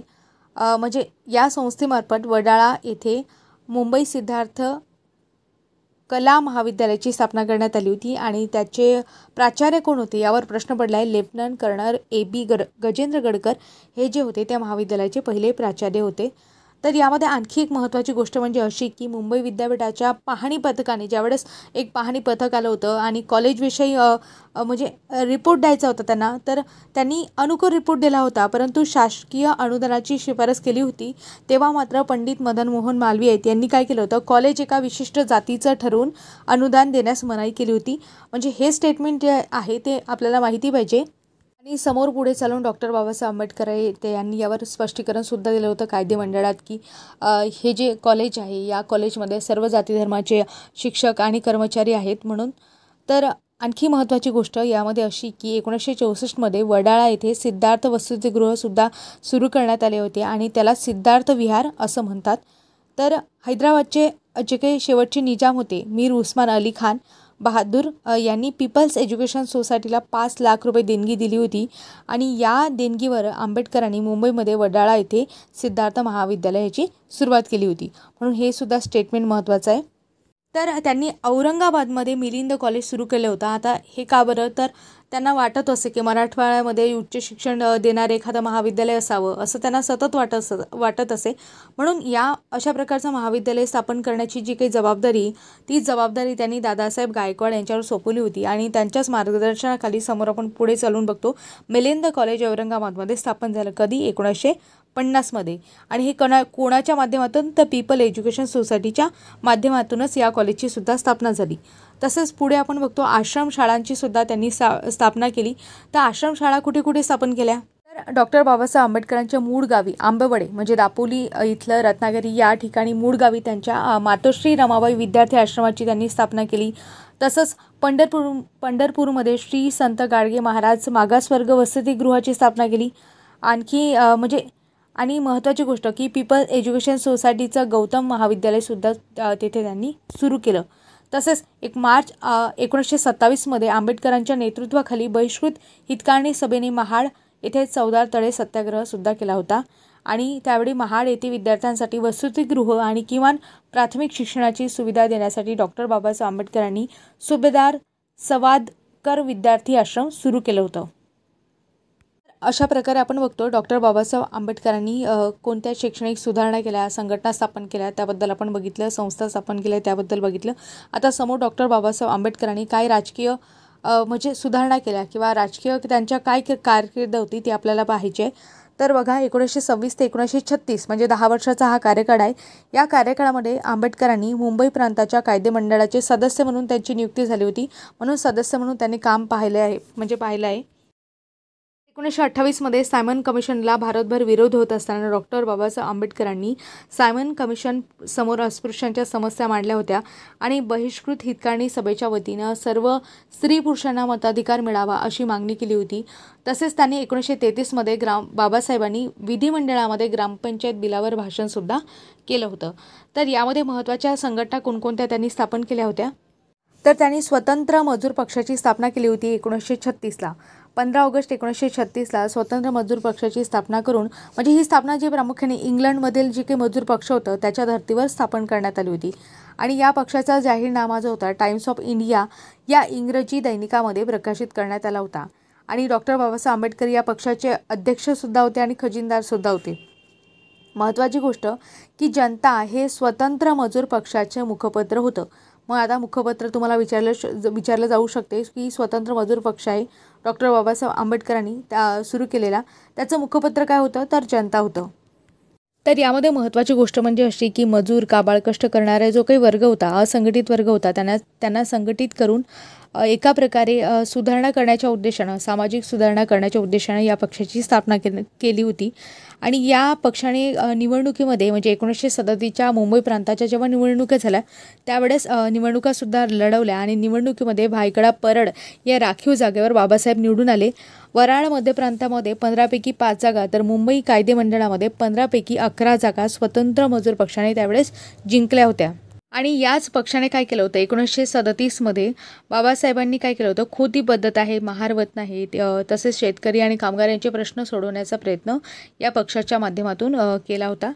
म्हणजे या संस्थेमार्फत वडाळा येथे मुंबई सिद्धार्थ कला महाविद्यालयाची स्थापना करण्यात आली होती आणि त्याचे प्राचार्य कोण होते यावर प्रश्न पडला आहे. Lieutenant colonel AB Gajendra Gadkar हे जे होते त्या महाविद्यालयाचे पहिले प्राचार्य होते. तर यामध्ये आणखी एक महत्त्वाची गोष्ट म्हणजे अशी की मुंबई विद्यापीठाच्या पाहणी पथकाने ज्यावेळेस एक पाहणी पथक आलं होतं आणि कॉलेजविषयी म्हणजे रिपोर्ट द्यायचा होता त्यांना, तर त्यांनी अनुकूल रिपोर्ट दिला होता, परंतु शासकीय अनुदानाची शिफारस केली होती. तेव्हा मात्र पंडित मदन मोहन मालवीय यांनी काय केलं होतं, कॉलेज एका विशिष्ट जातीचं ठरवून अनुदान देण्यास मनाई केली होती. म्हणजे हे स्टेटमेंट जे आहे ते आपल्याला माहिती पाहिजे. आणि समोर पुढे चालून डॉक्टर बाबासाहेब आंबेडकर यांनी यावर स्पष्टीकरणसुद्धा दिलं होतं कायदे मंडळात की हे जे कॉलेज आहे या कॉलेजमध्ये सर्व जाती धर्माचे शिक्षक आणि कर्मचारी आहेत म्हणून. तर आणखी महत्त्वाची गोष्ट यामध्ये अशी की 1964मध्ये वडाळा येथे सिद्धार्थ वसतिगृहसुद्धा सुरू करण्यात आले होते आणि त्याला सिद्धार्थ विहार असं म्हणतात. तर हैदराबादचे जे काही शेवटचे निजाम होते मीर उस्मान अली खान बहादूर यांनी पीपल्स एज्युकेशन सोसायटीला 5 लाख रुपये देणगी दिली होती आणि या देणगीवर आंबेडकरांनी मुंबईमध्ये वडाळा येथे सिद्धार्थ महाविद्यालयाची सुरुवात केली होती. म्हणून हे सुद्धा स्टेटमेंट महत्त्वाचं आहे. तर त्यांनी औरंगाबादमध्ये मिलिंद कॉलेज सुरू केलं होतं. आता हे का बरं, तर त्यांना वाटत असे की मराठवाड्यामध्ये उच्च शिक्षण देणारे एखादं महाविद्यालय असावं असं त्यांना सतत वाटत असे. म्हणून या अशा प्रकारचं महाविद्यालय स्थापन करण्याची जी काही जबाबदारी ती जबाबदारी त्यांनी दादासाहेब गायकवाड यांच्यावर सोपवली होती आणि त्यांच्याच मार्गदर्शनाखाली समोर आपण पुढे चालून बघतो मिलिंद कॉलेज औरंगाबादमध्ये स्थापन झालं. कधी 1950मध्ये. आणि हे कोणाच्या माध्यमातून, तर पीपल एज्युकेशन सोसायटीच्या माध्यमातूनच या कॉलेजची सुद्धा स्थापना झाली. तसंच पुढे आपण बघतो आश्रमशाळांची सुद्धा त्यांनी स्थापना केली. तर आश्रमशाळा कुठे कुठे स्थापन केल्या, तर डॉक्टर बाबासाहेब आंबेडकरांच्या मूळ गावी आंबवडे म्हणजे दापोली इथलं रत्नागिरी या ठिकाणी मूळ गावी त्यांच्या मातोश्री रमाबाई विद्यार्थी आश्रमाची त्यांनी स्थापना केली. तसंच पंढरपूरमध्ये श्री संत गाडगे महाराज मागासवर्ग वसतिगृहाची स्थापना केली. आणखी आणि महत्त्वाची गोष्ट की पीपल एज्युकेशन सोसायटीचं गौतम महाविद्यालयसुद्धा तेथे त्यांनी सुरू केलं. तसेच 1 मार्च 1927मध्ये आंबेडकरांच्या नेतृत्वाखाली बहिष्कृत हितकारणी सभेने महाड येथे 14 तळे सत्याग्रहसुद्धा केला होता आणि त्यावेळी महाड येथे विद्यार्थ्यांसाठी वसतिगृह आणि किमान प्राथमिक शिक्षणाची सुविधा देण्यासाठी डॉक्टर बाबासाहेब आंबेडकरांनी सुभेदार सवादकर विद्यार्थी आश्रम सुरू केलं होतं. अशा प्रकारे आपण बघतो डॉक्टर बाबासाहेब आंबेडकरांनी कोणत्या शैक्षणिक सुधारणा केल्या, संघटना स्थापन केल्या त्याबद्दल आपण बघितलं, संस्था स्थापन केल्या त्याबद्दल बघितलं. आता समोर डॉक्टर बाबासाहेब आंबेडकरांनी काय राजकीय म्हणजे सुधारणा केल्या किंवा राजकीय त्यांच्या काय कारकीर्द होती ती आपल्याला पाहायची आहे. तर बघा 1926 ते 1936 म्हणजे 10 वर्षाचा हा कार्यकाळ आहे. या कार्यकाळामध्ये आंबेडकरांनी मुंबई प्रांताच्या कायदे मंडळाचे सदस्य म्हणून त्यांची नियुक्ती झाली होती. म्हणून सदस्य म्हणून त्यांनी काम पाहिलं आहे. 1928मध्ये सायमन कमिशनला भारतभर विरोध होत असताना डॉक्टर बाबासाहेब आंबेडकरांनी सायमन कमिशन समोर अस्पृश्यांच्या समस्या मांडल्या होत्या आणि बहिष्कृत हितकारणी सभेच्या वतीनं सर्व स्त्री पुरुषांना मताधिकार मिळावा अशी मागणी केली होती. तसेच त्यांनी 1933मध्ये बाबासाहेबांनी विधिमंडळामध्ये ग्रामपंचायत बिलावर भाषणसुद्धा केलं होतं. तर यामध्ये महत्त्वाच्या संघटना कोणकोणत्या त्यांनी स्थापन केल्या होत्या, तर त्यांनी स्वतंत्र मजूर पक्षाची स्थापना केली होती 1936ला. 15 ऑगस्ट 1936ला स्वतंत्र मजूर पक्षाची स्थापना करून म्हणजे ही स्थापना जी प्रामुख्याने इंग्लंडमधील जे काही मजूर पक्ष होतं त्याच्या धर्तीवर स्थापन करण्यात आली होती. आणि या पक्षाचा जाहीरनामा जो होता टाइम्स ऑफ इंडिया या इंग्रजी दैनिकामध्ये प्रकाशित करण्यात आला होता. आणि डॉक्टर बाबासाहेब आंबेडकर या पक्षाचे अध्यक्षसुद्धा होते आणि खजिनदारसुद्धा होते. महत्त्वाची गोष्ट की जनता हे स्वतंत्र मजूर पक्षाचे मुखपत्र होतं. मग आता मुखपत्र तुम्हाला विचारलं जाऊ शकते की स्वतंत्र मजूर पक्ष आहे डॉक्टर बाबासाहेब आंबेडकरांनी सुरू केलेला, त्याचं मुखपत्र काय होतं, तर जनता होतं. तर यामध्ये महत्त्वाची गोष्ट म्हणजे अशी की मजूर काबाळ कष्ट करणारा जो काही वर्ग होता, असंघटित वर्ग होता, त्यांना संघटित करून एका प्रकारे सुधारणा करण्याच्या उद्देशानं, सामाजिक सुधारणा करण्याच्या उद्देशानं या पक्षाची स्थापना केली होती. आणि या पक्षाने निवडणुकीमध्ये म्हणजे 1937च्या मुंबई प्रांताच्या जेव्हा निवडणुका झाल्या त्यावेळेस निवडणुकासुद्धा लढवल्या आणि निवडणुकीमध्ये भायखळा परळ या राखीव जागेवर बाबासाहेब निवडून आले. वराळ मध्य प्रांतामध्ये 15पैकी 5 जागा, तर मुंबई कायदे मंडळामध्ये 15पैकी 11 जागा स्वतंत्र मजूर पक्षाने त्यावेळेस जिंकल्या होत्या. आणि याच पक्षाने काय केलं होतं 1937मध्ये बाबासाहेबांनी काय केलं होतं, खोती पद्धत आहे, महारवत नाही, तसेच शेतकरी आणि कामगार यांचे प्रश्न सोडवण्याचा प्रयत्न या पक्षाच्या माध्यमातून केला होता.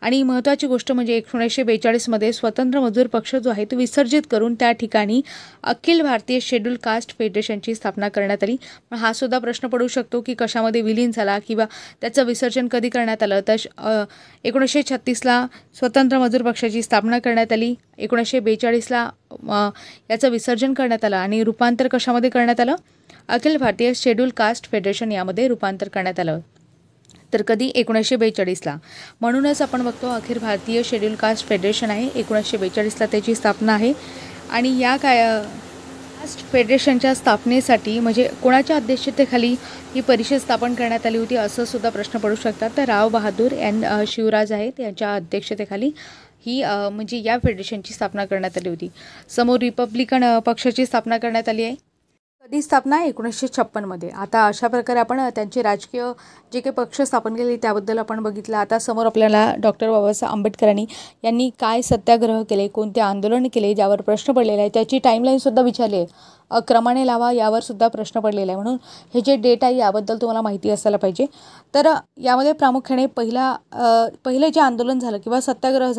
आणि महत्त्वाची गोष्ट म्हणजे 1942मध्ये स्वतंत्र मजूर पक्ष जो आहे तो विसर्जित करून त्या ठिकाणी अखिल भारतीय शेड्यूल कास्ट फेडरेशनची स्थापना करण्यात आली. हा सुद्धा प्रश्न पडू शकतो की कशामध्ये विलीन झाला किंवा त्याचं विसर्जन कधी करण्यात आलं. तर 1936ला स्वतंत्र मजूर पक्षाची स्थापना करण्यात आली. 1942ला याचं विसर्जन करण्यात आलं आणि रूपांतर कशामध्ये करण्यात आलं, Akhil Bharatiya schedule caste federation यामध्ये रूपांतर करण्यात आलं. तर कधी 1942ला. म्हणूनच आपण बघतो Akhil Bharatiya schedule caste federation आहे, 1942ला त्याची स्थापना आहे. आणि या कास्ट फेडरेशनच्या स्थापनेसाठी म्हणजे कोणाच्या अध्यक्षतेखाली ही परिषद स्थापन करण्यात आली होती असं सुद्धा प्रश्न पडू शकतात. तर राव बहादूर शिवराज आहेत यांच्या अध्यक्षतेखाली ही म्हणजे या फेडरेशनची स्थापना करण्यात आली होती. समोर रिपब्लिकन पक्षाची स्थापना करण्यात आली आहे. कधी स्थापना 1956मध्ये. आता अशा प्रकारे आपण त्यांचे राजकीय जे काही पक्ष स्थापन केले त्याबद्दल आपण बघितलं. आता समोर आपल्याला डॉक्टर बाबासाहेब आंबेडकरांनी यांनी काय सत्याग्रह केले, कोणते आंदोलन केले, ज्यावर प्रश्न पडलेला आहे त्याची टाईमलाईनसुद्धा विचारली आहे. क्रमाने लावा यावर सुद्धा प्रश्न पडलेला आहे. म्हणून हे जे डेट आहे याबद्दल तुम्हाला माहिती असायला पाहिजे. तर यामध्ये प्रामुख्याने पहिलं जे आंदोलन झालं किंवा सत्याग्रह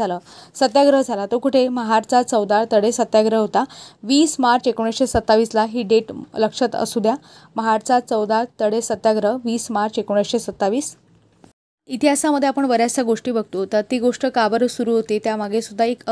झाला तो कुठे, महाडचा चौदार तडे सत्याग्रह होता. 20 मार्च 1927ला ही डेट लक्षात असू द्या. महाडचा चौदार तडे सत्याग्रह 20 मार्च 1927. इतिहासामध्ये आपण बऱ्याचशा गोष्टी बघतो. तर ती गोष्ट का बरं सुरू होते त्यामागे सुद्धा एक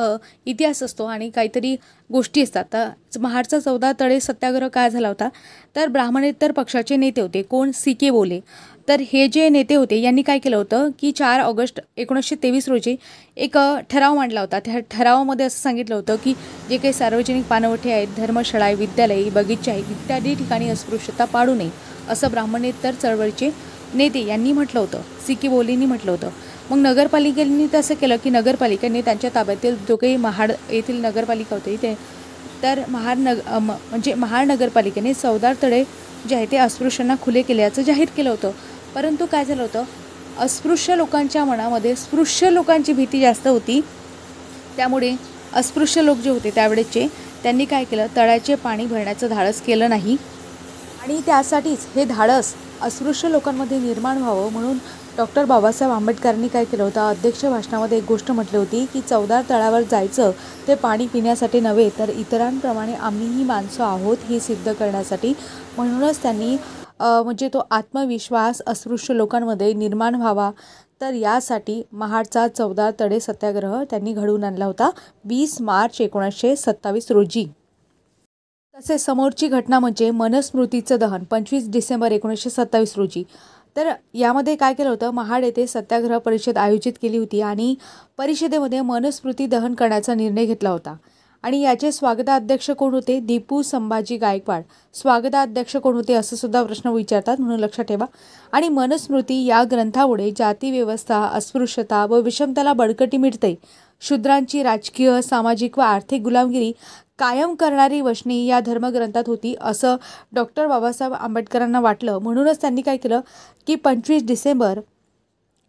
इतिहास असतो आणि काहीतरी गोष्टी असतात. तर महाडचा 14 तडे सत्याग्रह काय झाला होता, तर ब्राह्मणेतर पक्षाचे नेते होते कोण, सी.के. बोले. तर हे जे नेते होते यांनी काय केलं होतं की 4 ऑगस्ट 1923 रोजी एक ठराव मांडला होता. त्या ठरावामध्ये असं सांगितलं होतं की जे काही सार्वजनिक पाणवठे आहेत, धर्मशाळा आहे, विद्यालय, बगीचे आहे इत्यादी ठिकाणी अस्पृश्यता पाडू नये असं ब्राह्मणेतर चळवळीचे नेते यांनी म्हटलं होतं, सी.के. बोलेंनी म्हटलं होतं. मग नगरपालिकेने तसं केलं की नगरपालिकेने त्यांच्या ताब्यातील जो काही महाड येथील नगरपालिका होती ते तर म्हणजे महाड नगरपालिकेने चौदार तडे जे आहे ते अस्पृश्यांना खुले केल्याचं जाहीर केलं होतं. परंतु काय झालं होतं, अस्पृश्य लोकांच्या मनामध्ये स्पृश्य लोकांची भीती जास्त होती. त्यामुळे अस्पृश्य लोक जे होते त्यावेळेचे त्यांनी काय केलं, तळ्याचे पाणी भरण्याचं धाडस केलं नाही. आणि त्यासाठीच हे धाडस अस्पृश्य लोकांमध्ये निर्माण व्हावं म्हणून डॉक्टर बाबासाहेब आंबेडकरांनी काय केलं होतं, अध्यक्ष भाषणामध्ये एक गोष्ट म्हटली होती की चौदार तळावर जायचं ते पाणी पिण्यासाठी नव्हे तर इतरांप्रमाणे आम्हीही माणसं आहोत हे सिद्ध करण्यासाठी. म्हणूनच त्यांनी म्हणजे तो आत्मविश्वास अस्पृश्य लोकांमध्ये निर्माण व्हावा तर यासाठी महाडचा चौदार तडे सत्याग्रह त्यांनी घडवून आणला होता 20 मार्च 1927 रोजी. तसेच समोरची घटना म्हणजे मनुस्मृतीचं दहन 25 डिसेंबर 1927 रोजी. तर यामध्ये काय केलं होतं, महाड येथे सत्याग्रह परिषद आयोजित केली होती आणि परिषदेमध्ये मनुस्मृती दहन करण्याचा निर्णय घेतला होता. आणि याचे स्वागताध्यक्ष कोण होते, दीपू संभाजी गायकवाड. स्वागताध्यक्ष कोण होते असं सुद्धा प्रश्न विचारतात म्हणून लक्षात ठेवा. आणि मनुस्मृती या ग्रंथामुळे जाती व्यवस्था, अस्पृश्यता व विषमताला बळकटी मिळते. शूद्रांची राजकीय, सामाजिक व आर्थिक गुलामगिरी कायम करणारी वचने या धर्मग्रंथात होती असं डॉक्टर बाबासाहेब आंबेडकरांना वाटलं. म्हणूनच त्यांनी काय केलं की 25 डिसेंबर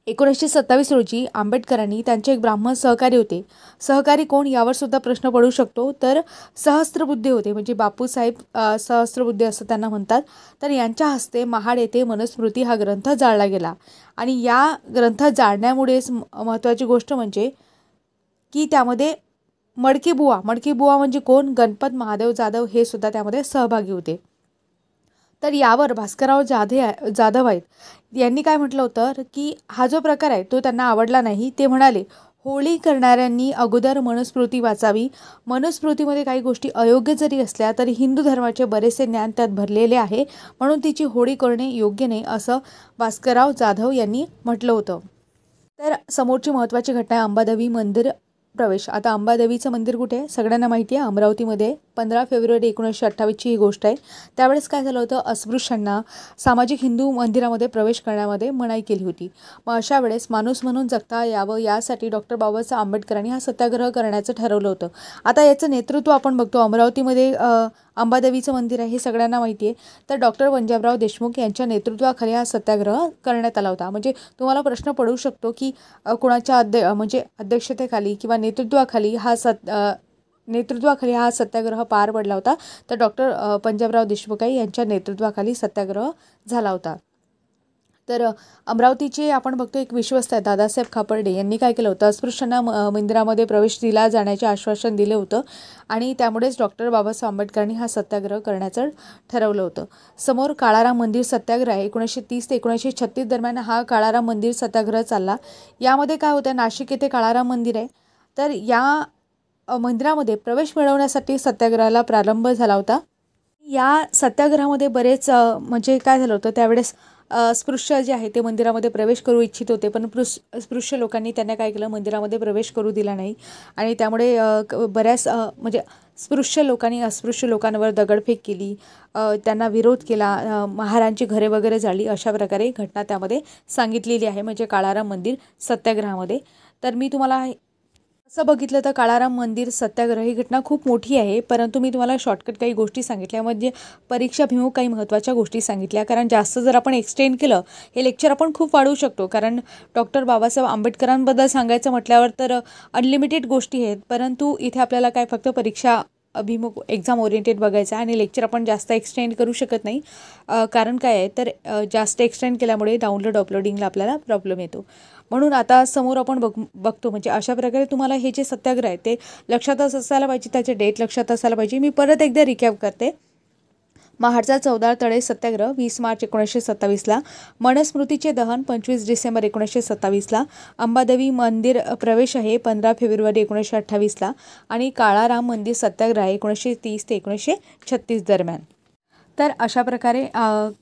1927 रोजी आंबेडकरांनी त्यांचे एक ब्राह्मण सहकारी होते. सहकारी कोण यावर सुद्धा प्रश्न पडू शकतो. तर सहस्त्रबुद्धे होते म्हणजे बापूसाहेब सहस्त्रबुद्धे असं त्यांना म्हणतात. तर यांच्या हस्ते महाड येथे मनुस्मृती हा ग्रंथ जाळला गेला. आणि या ग्रंथ जाळण्यामुळेच महत्त्वाची गोष्ट म्हणजे की त्यामध्ये मडकी बुवा म्हणजे कोण, गणपत महादेव जाधव हे सुद्धा त्यामध्ये सहभागी होते. तर यावर भास्करराव जाधव आहेत यांनी काय म्हटलं होतं की हा जो प्रकार आहे तो त्यांना आवडला नाही. ते म्हणाले, होळी करणाऱ्यांनी अगोदर मनुस्मृती वाचावी. मनुस्मृतीमध्ये काही गोष्टी अयोग्य जरी असल्या तरी हिंदू धर्माचे बरेचसे ज्ञान त्यात भरलेले आहे म्हणून तिची होळी करणे योग्य नाही असं भास्करराव जाधव यांनी म्हटलं होतं. तर समोरची महत्त्वाची घटना आहे अंबादेवी मंदिर प्रवेश. आता अंबादेवीचं मंदिर कुठे आहे सगळ्यांना माहिती आहे, अमरावतीमध्ये. 15 फेब्रुवारी 1928ची ही गोष्ट आहे. त्यावेळेस काय झालं होतं, अस्पृश्यांना सामाजिक हिंदू मंदिरामध्ये प्रवेश करण्यामध्ये मनाई केली होती. मग अशा वेळेस माणूस म्हणून जगता यावं यासाठी डॉक्टर बाबासाहेब आंबेडकरांनी हा सत्याग्रह करण्याचं ठरवलं होतं. आता याचं नेतृत्व आपण बघतो, अमरावतीमध्ये अंबादेवीचं मंदिर आहे हे सगळ्यांना माहिती आहे. तर डॉक्टर पंजाबराव देशमुख यांच्या नेतृत्वाखाली हा सत्याग्रह करण्यात आला होता. म्हणजे तुम्हाला प्रश्न पडू शकतो की कोणाच्या अध्यक्षतेखाली किंवा नेतृत्वाखाली हा सत्याग्रह पार पडला होता. तर डॉक्टर पंजाबराव देशमुख यांच्या नेतृत्वाखाली सत्याग्रह झाला होता. तर अमरावतीचे आपण बघतो एक विश्वस्त आहे दादासाहेब खापर्डे यांनी काय केलं होतं, अस्पृश्यांना मंदिरामध्ये प्रवेश दिला जाण्याचे आश्वासन दिले होतं आणि त्यामुळेच डॉक्टर बाबासाहेब आंबेडकरांनी हा सत्याग्रह करण्याचं ठरवलं होतं. समोर काळाराम मंदिर सत्याग्रह आहे. 1930 ते 1936 दरम्यान हा काळाराम मंदिर सत्याग्रह चालला. यामध्ये काय होतं, नाशिक येथे काळाराम मंदिर आहे. तर या मंदिरामध्ये प्रवेश मिळवण्यासाठी सत्याग्रहाला प्रारंभ झाला होता. या सत्याग्रहामध्ये बरेच म्हणजे काय झालं होतं, त्यावेळेस स्पृश्य जे आहे ते मंदिरामध्ये प्रवेश करू इच्छित होते, पण स्पृश्य लोकांनी त्यांना काय केलं, मंदिरामध्ये प्रवेश करू दिला नाही आणि त्यामुळे बऱ्याच म्हणजे स्पृश्य लोकांनी अस्पृश्य लोकांवर दगडफेक केली, त्यांना विरोध केला, महारांची घरे वगैरे जाळली. अशा प्रकारे घटना त्यामध्ये सांगितलेली आहे, म्हणजे काळाराम मंदिर सत्याग्रहामध्ये. तर मी तुम्हाला असं बघितलं तर काळाराम मंदिर सत्याग्रह ही घटना खूप मोठी आहे, परंतु मी तुम्हाला शॉर्टकट काही गोष्टी सांगितल्या, म्हणजे परीक्षाभिमुख काही महत्त्वाच्या गोष्टी सांगितल्या. कारण जास्त जर आपण एक्सटेंड केलं हे लेक्चर आपण खूप वाढवू शकतो, कारण डॉक्टर बाबासाहेब आंबेडकरांबद्दल सांगायचं म्हटल्यावर तर अनलिमिटेड गोष्टी आहेत. परंतु इथे आपल्याला काय फक्त परीक्षा अभिमुख एक्झाम ओरिएंटेड बघायचं आहे आणि लेक्चर आपण जास्त एक्सटेंड करू शकत नाही. कारण काय आहे तर जास्त एक्सटेंड केल्यामुळे डाउनलोड अपलोडिंगला आपल्याला प्रॉब्लेम येतो. म्हणून आता समोर आपण बघतो, म्हणजे अशा प्रकारे तुम्हाला हे जे सत्याग्रह आहे ते लक्षातच असायला पाहिजे, त्याचे डेट लक्षात असायला पाहिजे. मी परत एकदा रिकॅप करते. महाडचा 14 तळे सत्याग्रह 20 मार्च 1927ला, मनुस्मृतीचे दहन 25 डिसेंबर 1927ला, अंबादेवी मंदिर प्रवेश आहे 15 फेब्रुवारी 1928ला आणि काळाराम मंदिर सत्याग्रह आहे 1930 ते 1936 दरम्यान. तर अशा प्रकारे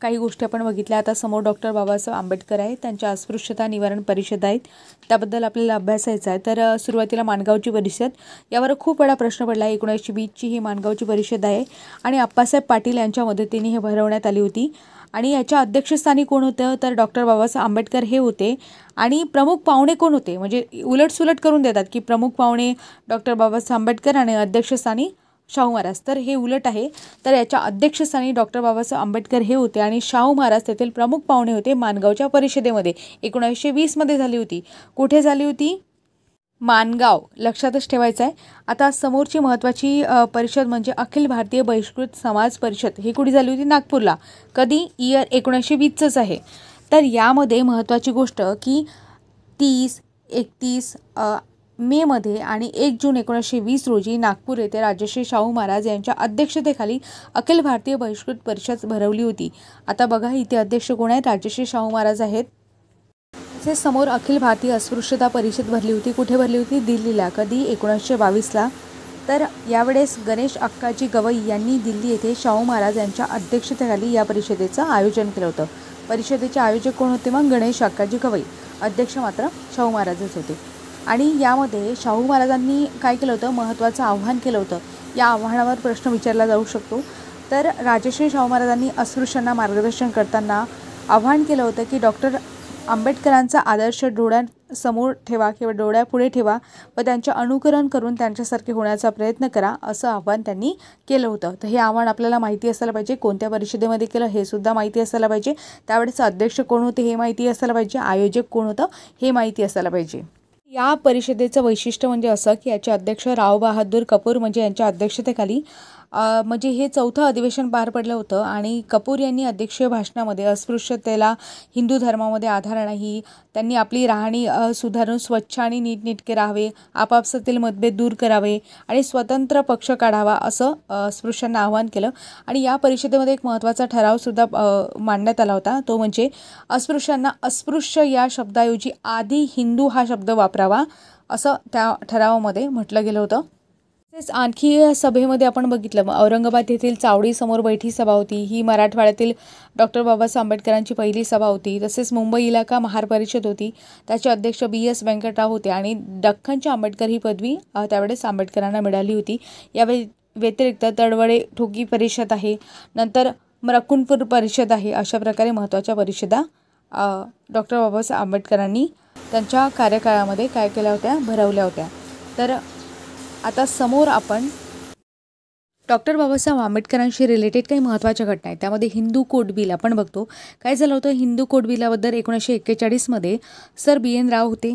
काही गोष्टी आपण बघितल्या. आता समोर डॉक्टर बाबासाहेब आंबेडकर आहेत, त्यांच्या अस्पृश्यता निवारण परिषद आहेत, त्याबद्दल आपल्याला अभ्यासायचं आहे. तर सुरुवातीला माणगावची परिषद, यावर खूप वेळा प्रश्न पडला. 1920ची ही माणगावची परिषद आहे आणि आप्पासाहेब पाटील यांच्या मदतीने हे भरवण्यात आली होती आणि याच्या अध्यक्षस्थानी कोण होतं तर डॉक्टर बाबासाहेब आंबेडकर हे होते. आणि प्रमुख पाहुणे कोण होते, म्हणजे उलटसुलट करून देतात की प्रमुख पाहुणे डॉक्टर बाबासाहेब आंबेडकर आणि अध्यक्षस्थानी शाहू महाराज, तर हे उलट आहे. तर याच्या अध्यक्षस्थानी डॉक्टर बाबासाहेब आंबेडकर हे होते आणि शाहू महाराज तेथील प्रमुख पाहुणे होते. माणगावच्या परिषदेमध्ये 1920मध्ये झाली होती. कुठे झाली होती? माणगाव, लक्षातच ठेवायचं आहे. आता समोरची महत्त्वाची परिषद म्हणजे अखिल भारतीय बहिष्कृत समाज परिषद, ही कुठे झाली होती? नागपूरला. कधी? इयर 1920च आहे. तर यामध्ये महत्त्वाची गोष्ट की 30, 31 मेमध्ये आणि 1 जून 1920 रोजी नागपूर येथे राजश्री शाहू महाराज यांच्या अध्यक्षतेखाली अखिल भारतीय बहिष्कृत परिषद भरवली होती. आता बघा इथे अध्यक्ष कोण आहेत? राजश्री शाहू महाराज आहेत. तसेच समोर अखिल भारतीय अस्पृश्यता परिषद भरली होती. कुठे भरली होती? दिल्लीला. कधी? 1922ला. तर यावेळेस गणेश अक्काजी गवई यांनी दिल्ली येथे शाहू महाराज यांच्या अध्यक्षतेखाली या परिषदेचं आयोजन केलं होतं. परिषदेचे आयोजक कोण होते मग? गणेश अक्काजी गवई. अध्यक्ष मात्र शाहू महाराजच होते. आणि यामध्ये शाहू महाराजांनी काय केलं होतं? महत्त्वाचं आव्हान केलं होतं. या आव्हानावर प्रश्न विचारला जाऊ शकतो. तर राजश्री शाहू महाराजांनी अस्पृश्यांना मार्गदर्शन करताना आव्हान केलं होतं की डॉक्टर आंबेडकरांचा आदर्श डोळ्यासमोर ठेवा किंवा डोळ्यापुढे ठेवा व त्यांचे अनुकरण करून त्यांच्यासारखे होण्याचा प्रयत्न करा, असं आव्हान त्यांनी केलं होतं. तर हे आव्हान आपल्याला माहिती असायला पाहिजे. कोणत्या परिषदेमध्ये केलं हे सुद्धा माहिती असायला पाहिजे. त्यावेळेस अध्यक्ष कोण होते हे माहिती असायला पाहिजे. आयोजक कोण होतं हे माहिती असायला पाहिजे. या परिषदेचं वैशिष्ट्य म्हणजे असं की याचे अध्यक्ष राव बहादूर कपूर म्हणजे यांच्या अध्यक्षतेखाली म्हणजे हे 4थं अधिवेशन पार पडलं होतं आणि कपूर यांनी अध्यक्षीय भाषणामध्ये अस्पृश्यतेला हिंदू धर्मामध्ये आधार नाही, त्यांनी आपली राहणी सुधारून स्वच्छ आणि नीटनेटके राहावे, आपापसातील मतभेद दूर करावे आणि स्वतंत्र पक्ष काढावा असं अस्पृश्यांना आवाहन केलं. आणि या परिषदेमध्ये एक महत्त्वाचा ठरावसुद्धा मांडण्यात आला होता. तो म्हणजे अस्पृश्यांना अस्पृश्य या शब्दाऐवजी आधी हिंदू हा शब्द वापरावा असं त्या ठरावामध्ये म्हटलं गेलं होतं. तसेच आणखी सभेमध्ये आपण बघितलं औरंगाबाद येथील चावडी समोर बैठी सभा होती. ही मराठवाड्यातील डॉक्टर बाबासाहेब आंबेडकरांची पहिली सभा होती. तसेच मुंबई इलाका महार परिषद होती. त्याचे अध्यक्ष BS व्यंकटराव होते आणि दख्खनचे आंबेडकर ही पदवी त्यावेळेस आंबेडकरांना मिळाली होती. या व्यतिरिक्त तडवळे ठोकी परिषद आहे, नंतर रकुनपूर परिषद आहे. अशा प्रकारे महत्त्वाच्या परिषदा डॉक्टर बाबासाहेब आंबेडकरांनी त्यांच्या कार्यकाळामध्ये काय केल्या होत्या? भरवल्या होत्या. तर आता समोर आपण डॉक्टर बाबासाहेब आंबेडकरांशी रिलेटेड काही महत्त्वाच्या घटना आहेत. त्यामध्ये हिंदू कोड बिल आपण बघतो. काय झालं होतं? हिंदू कोड बिलाबद्दल 1941मध्ये सर BN राव होते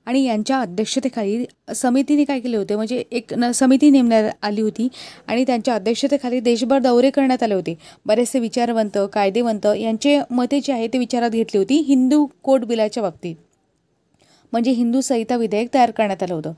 आणि यांच्या अध्यक्षतेखाली समितीने काय केले होते, म्हणजे एक समिती नेमण्यात आली होती आणि त्यांच्या अध्यक्षतेखाली देशभर दौरे करण्यात आले होते. बरेचसे विचारवंत, कायदेवंत यांचे मते जे आहे ते विचारात घेतली होती हिंदू कोड बिलाच्या बाबतीत, म्हणजे हिंदू संहिता विधेयक तयार करण्यात आलं होतं.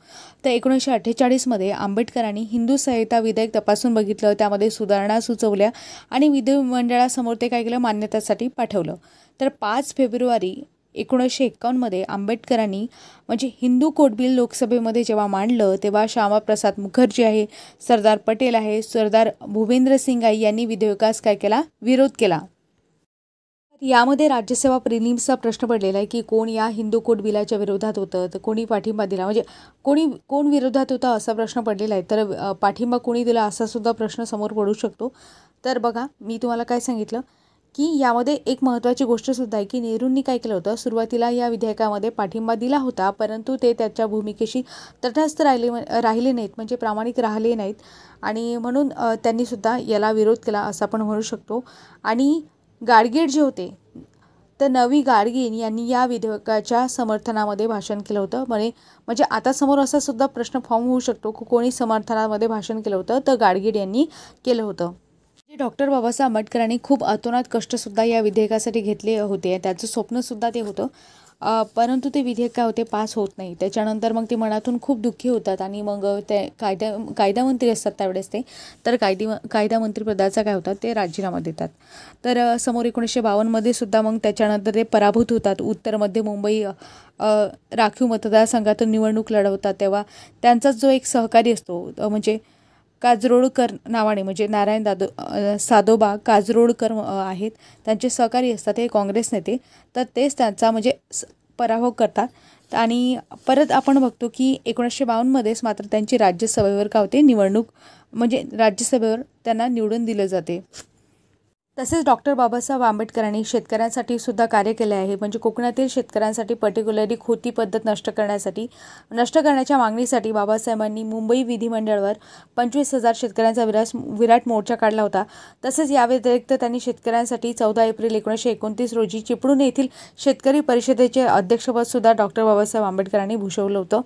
तर 1948मध्ये आंबेडकरांनी हिंदू संहिता विधेयक तपासून बघितलं, त्यामध्ये सुधारणा सुचवल्या आणि विधिमंडळासमोर ते काय केलं, मान्यतेसाठी पाठवलं. तर 5 फेब्रुवारी 1951मध्ये आंबेडकरांनी म्हणजे हिंदू कोड बिल लोकसभेमध्ये जेव्हा मांडलं, तेव्हा श्यामाप्रसाद मुखर्जी आहे, सरदार पटेल आहे, सरदार भूपेंद्र सिंग आहे यांनी विधेयकास काय केला, विरोध केला. यामध्ये राज्यसेवा प्रिलिम्सचा प्रश्न पडलेला आहे की कोण या हिंदू कोड बिलाच्या विरोधात होतं, तर कोणी पाठिंबा दिला, म्हणजे कोण विरोधात होता असा प्रश्न पडलेला आहे. तर पाठिंबा कोणी दिला असा सुद्धा प्रश्न समोर पडू शकतो. तर बघा, मी तुम्हाला काय सांगितलं की यामध्ये एक महत्त्वाची गोष्टसुद्धा आहे की नेहरूंनी काय केलं होतं, सुरुवातीला या विधेयकामध्ये पाठिंबा दिला होता, परंतु ते त्याच्या भूमिकेशी तटस्थ राहिले नाहीत, म्हणजे प्रामाणिक राहिले नाहीत आणि म्हणून त्यांनीसुद्धा याला विरोध केला असं आपण म्हणू शकतो. आणि गाडगीळ जे होते, तर नवी गाडगीळ यांनी या विधेयकाच्या समर्थनामध्ये भाषण केलं होतं. म्हणजे आता समोर असा सुद्धा प्रश्न फॉर्म होऊ शकतो की कोणी समर्थनामध्ये भाषण केलं होतं, तर गाडगीळ यांनी केलं होतं. डॉक्टर बाबासाहेब आंबेडकरांनी खूप अतोनात कष्टसुद्धा या विधेयकासाठी घेतले होते. त्याचं स्वप्नसुद्धा ते होतं, परंतु ते विधेयक काय होते, पास होत नाही. त्याच्यानंतर मग ते मनातून खूप दुःखी होतात आणि मग ते कायदामंत्री असतात त्यावेळेस ते, तर कायदा मंत्रिपदाचा काय होतात, ते राजीनामा देतात. तर समोर 1952मध्ये सुद्धा मग त्याच्यानंतर ते पराभूत होतात. उत्तर मध्य मुंबई राखीव मतदारसंघातून निवडणूक लढवतात. तेव्हा त्यांचाच जो एक सहकारी असतो, म्हणजे काजरोडकर नावाने, म्हणजे नारायण सादोबा काजरोडकर आहेत, त्यांचे सहकारी असतात हे काँग्रेस नेते, तर तेच त्यांचा म्हणजे पराभव करतात. आणि परत आपण बघतो की 1952मध्येच मात्र त्यांची राज्यसभेवर का होते, निवडणूक, म्हणजे राज्यसभेवर त्यांना निवडून दिलं जाते. तसेच डॉक्टर बाबासाहेब आंबेडकरांनी शेतकऱ्यांसाठी सुद्धा कार्य केले आहे, म्हणजे कोकणातील शेतकऱ्यांसाठी पर्टिक्युलरली खोती पद्धत नष्ट करण्याच्या मागणीसाठी बाबासाहेबांनी मुंबई विधिमंडळावर 25,000 शेतकऱ्यांचा विराट मोर्चा काढला होता. तसेच या व्यतिरिक्त त्यांनी शेतकऱ्यांसाठी 14 एप्रिल 1929 रोजी चिपळूण येथील शेतकरी परिषदेचे अध्यक्षपद सुद्धा डॉक्टर बाबासाहेब आंबेडकरांनी भूषवलं होतं.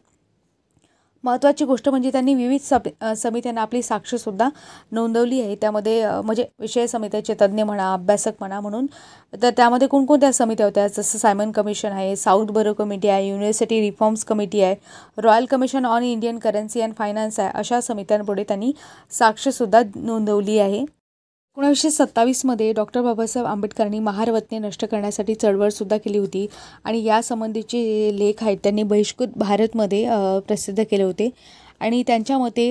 महत्त्वाची गोष्ट म्हणजे त्यांनी विविध समित्यांना आपली साक्षसुद्धा नोंदवली आहे. त्यामध्ये म्हणजे विषय समित्याचे तज्ज्ञ म्हणा, अभ्यासक म्हणा म्हणून, तर त्यामध्ये कोणकोणत्या समित्या होत्या, जसं सायमन कमिशन आहे, साऊथ बरो कमिटी आहे, युनिव्हर्सिटी रिफॉर्म्स कमिटी आहे, royal commission on Indian currency and finance आहे, अशा समित्यांपुढे त्यांनी साक्षसुद्धा नोंदवली आहे. 1927मध्ये डॉक्टर बाबासाहेब आंबेडकरांनी महारवतने नष्ट करण्यासाठी चळवळसुद्धा केली होती आणि यासंबंधीचे लेख आहेत त्यांनी बहिष्कृत भारतमध्ये प्रसिद्ध केले होते. आणि त्यांच्या मते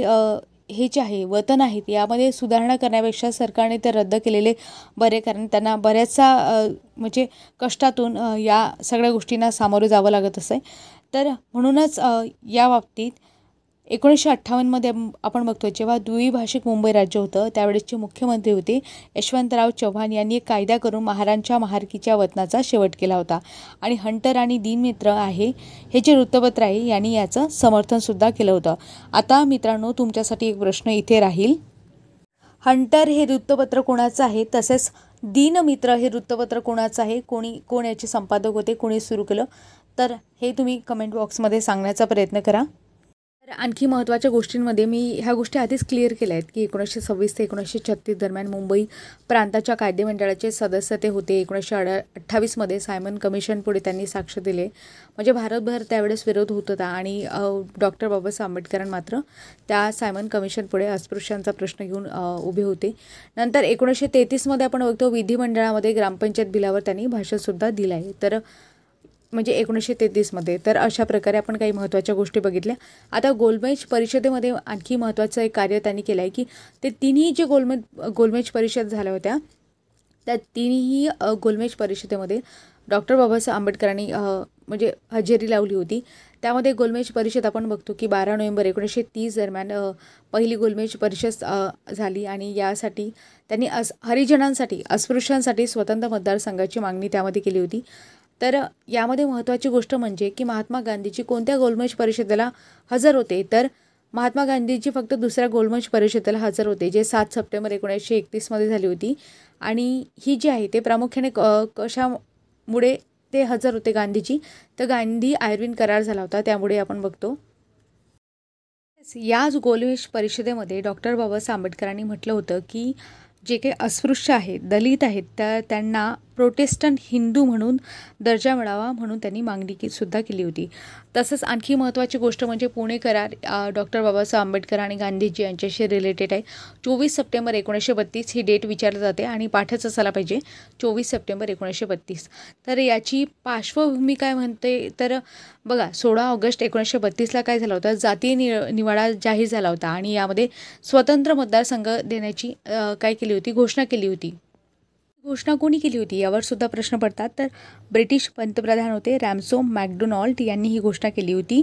हे जे आहे वतन आहेत यामध्ये सुधारणा करण्यापेक्षा सरकारने ते रद्द केलेले बरे, कारण त्यांना बऱ्याचशा म्हणजे कष्टातून या सगळ्या गोष्टींना सामोरे जावं लागत असे. तर म्हणूनच या बाबतीत 1958मध्ये आपण बघतो, जेव्हा द्विभाषिक मुंबई राज्य होतं त्यावेळेसचे मुख्यमंत्री होते यशवंतराव चव्हाण यांनी एक कायदा करून महारांच्या महारकीच्या वतनाचा शेवट केला होता. आणि हंटर आणि दिनमित्र आहे हे जे वृत्तपत्र आहे यांनी याचं समर्थनसुद्धा केलं होतं. आता मित्रांनो, तुमच्यासाठी एक प्रश्न इथे राहील, हंटर हे वृत्तपत्र कोणाचं आहे, तसेच दिनमित्र हे वृत्तपत्र कोणाचं आहे, कोण याचे संपादक होते, कोणी सुरू केलं, तर हे तुम्ही कमेंट बॉक्समध्ये सांगण्याचा प्रयत्न करा. तर आणखी महत्त्वाच्या गोष्टींमध्ये मी ह्या गोष्टी आधीच क्लिअर केल्या आहेत की 1926 ते 1936 दरम्यान मुंबई प्रांताच्या कायदेमंडळाचे सदस्य ते होते. 1928मध्ये सायमन कमिशन पुढे त्यांनी साक्ष दिले, म्हणजे भारतभर त्यावेळेस विरोध होत होता आणि डॉक्टर बाबासाहेब आंबेडकर मात्र त्या सायमन कमिशन पुढे अस्पृश्यांचा प्रश्न घेऊन उभे होते. नंतर 1933मध्ये आपण बघतो विधिमंडळामध्ये ग्रामपंचायत बिलावर त्यांनी भाषणसुद्धा दिलं आहे, तर म्हणजे 1933मध्ये. तर अशा प्रकारे आपण काही महत्त्वाच्या गोष्टी बघितल्या. आता गोलमेज परिषदेमध्ये आणखी महत्त्वाचं एक कार्य त्यांनी केलं आहे की ते तिन्ही जे गोलमेज परिषद झाल्या होत्या त्या तिन्ही गोलमेज परिषदेमध्ये डॉक्टर बाबासाहेब आंबेडकरांनी म्हणजे हजेरी लावली होती. त्यामध्ये गोलमेज परिषद आपण बघतो की 12 नोव्हेंबर 1930 दरम्यान पहिली गोलमेज परिषद झाली आणि यासाठी त्यांनी हरिजनांसाठी, अस्पृश्यांसाठी स्वतंत्र मतदारसंघाची मागणी त्यामध्ये केली होती. तर यामध्ये महत्त्वाची गोष्ट म्हणजे की महात्मा गांधीजी कोणत्या गोलमेज परिषदेला हजर होते, तर महात्मा गांधीजी फक्त दुसऱ्या गोलमेज परिषदेला हजर होते, जे 7 सप्टेंबर 1931मध्ये झाली होती. आणि ही जी आहे ते प्रामुख्याने कशामुळे ते हजर होते गांधीजी, तर गांधी आयर्विन करार झाला होता, त्यामुळे आपण बघतो. याच गोलमेज परिषदेमध्ये डॉक्टर बाबासाहेब आंबेडकरांनी म्हटलं होतं की जे काही अस्पृश्य आहेत, दलित आहेत, त्यांना प्रोटेस्टंट हिंदू म्हणून दर्जा मिळावा म्हणून त्यांनी मागणी सुद्धा केली होती. तसंच आणखी महत्त्वाची गोष्ट म्हणजे पुणे करार डॉक्टर बाबासाहेब आंबेडकर आणि गांधीजी यांच्याशी रिलेटेड आहे. 24 सप्टेंबर 1932 ही डेट विचारली जाते आणि पाठच असायला पाहिजे 24 सप्टेंबर 1932. तर याची पार्श्वभूमी काय म्हणते तर बघा, 16 ऑगस्ट 1932ला काय झालं होतं, जातीय निवाडा जाहीर झाला होता आणि यामध्ये स्वतंत्र मतदारसंघ देण्याची काय केली होती, घोषणा केली होती. घोषणा कोणी केली होती यावर सुद्धा प्रश्न पडतात. तर ब्रिटिश पंतप्रधान होते रॅमसो मॅकडोनाल्ड यांनी ही घोषणा केली होती.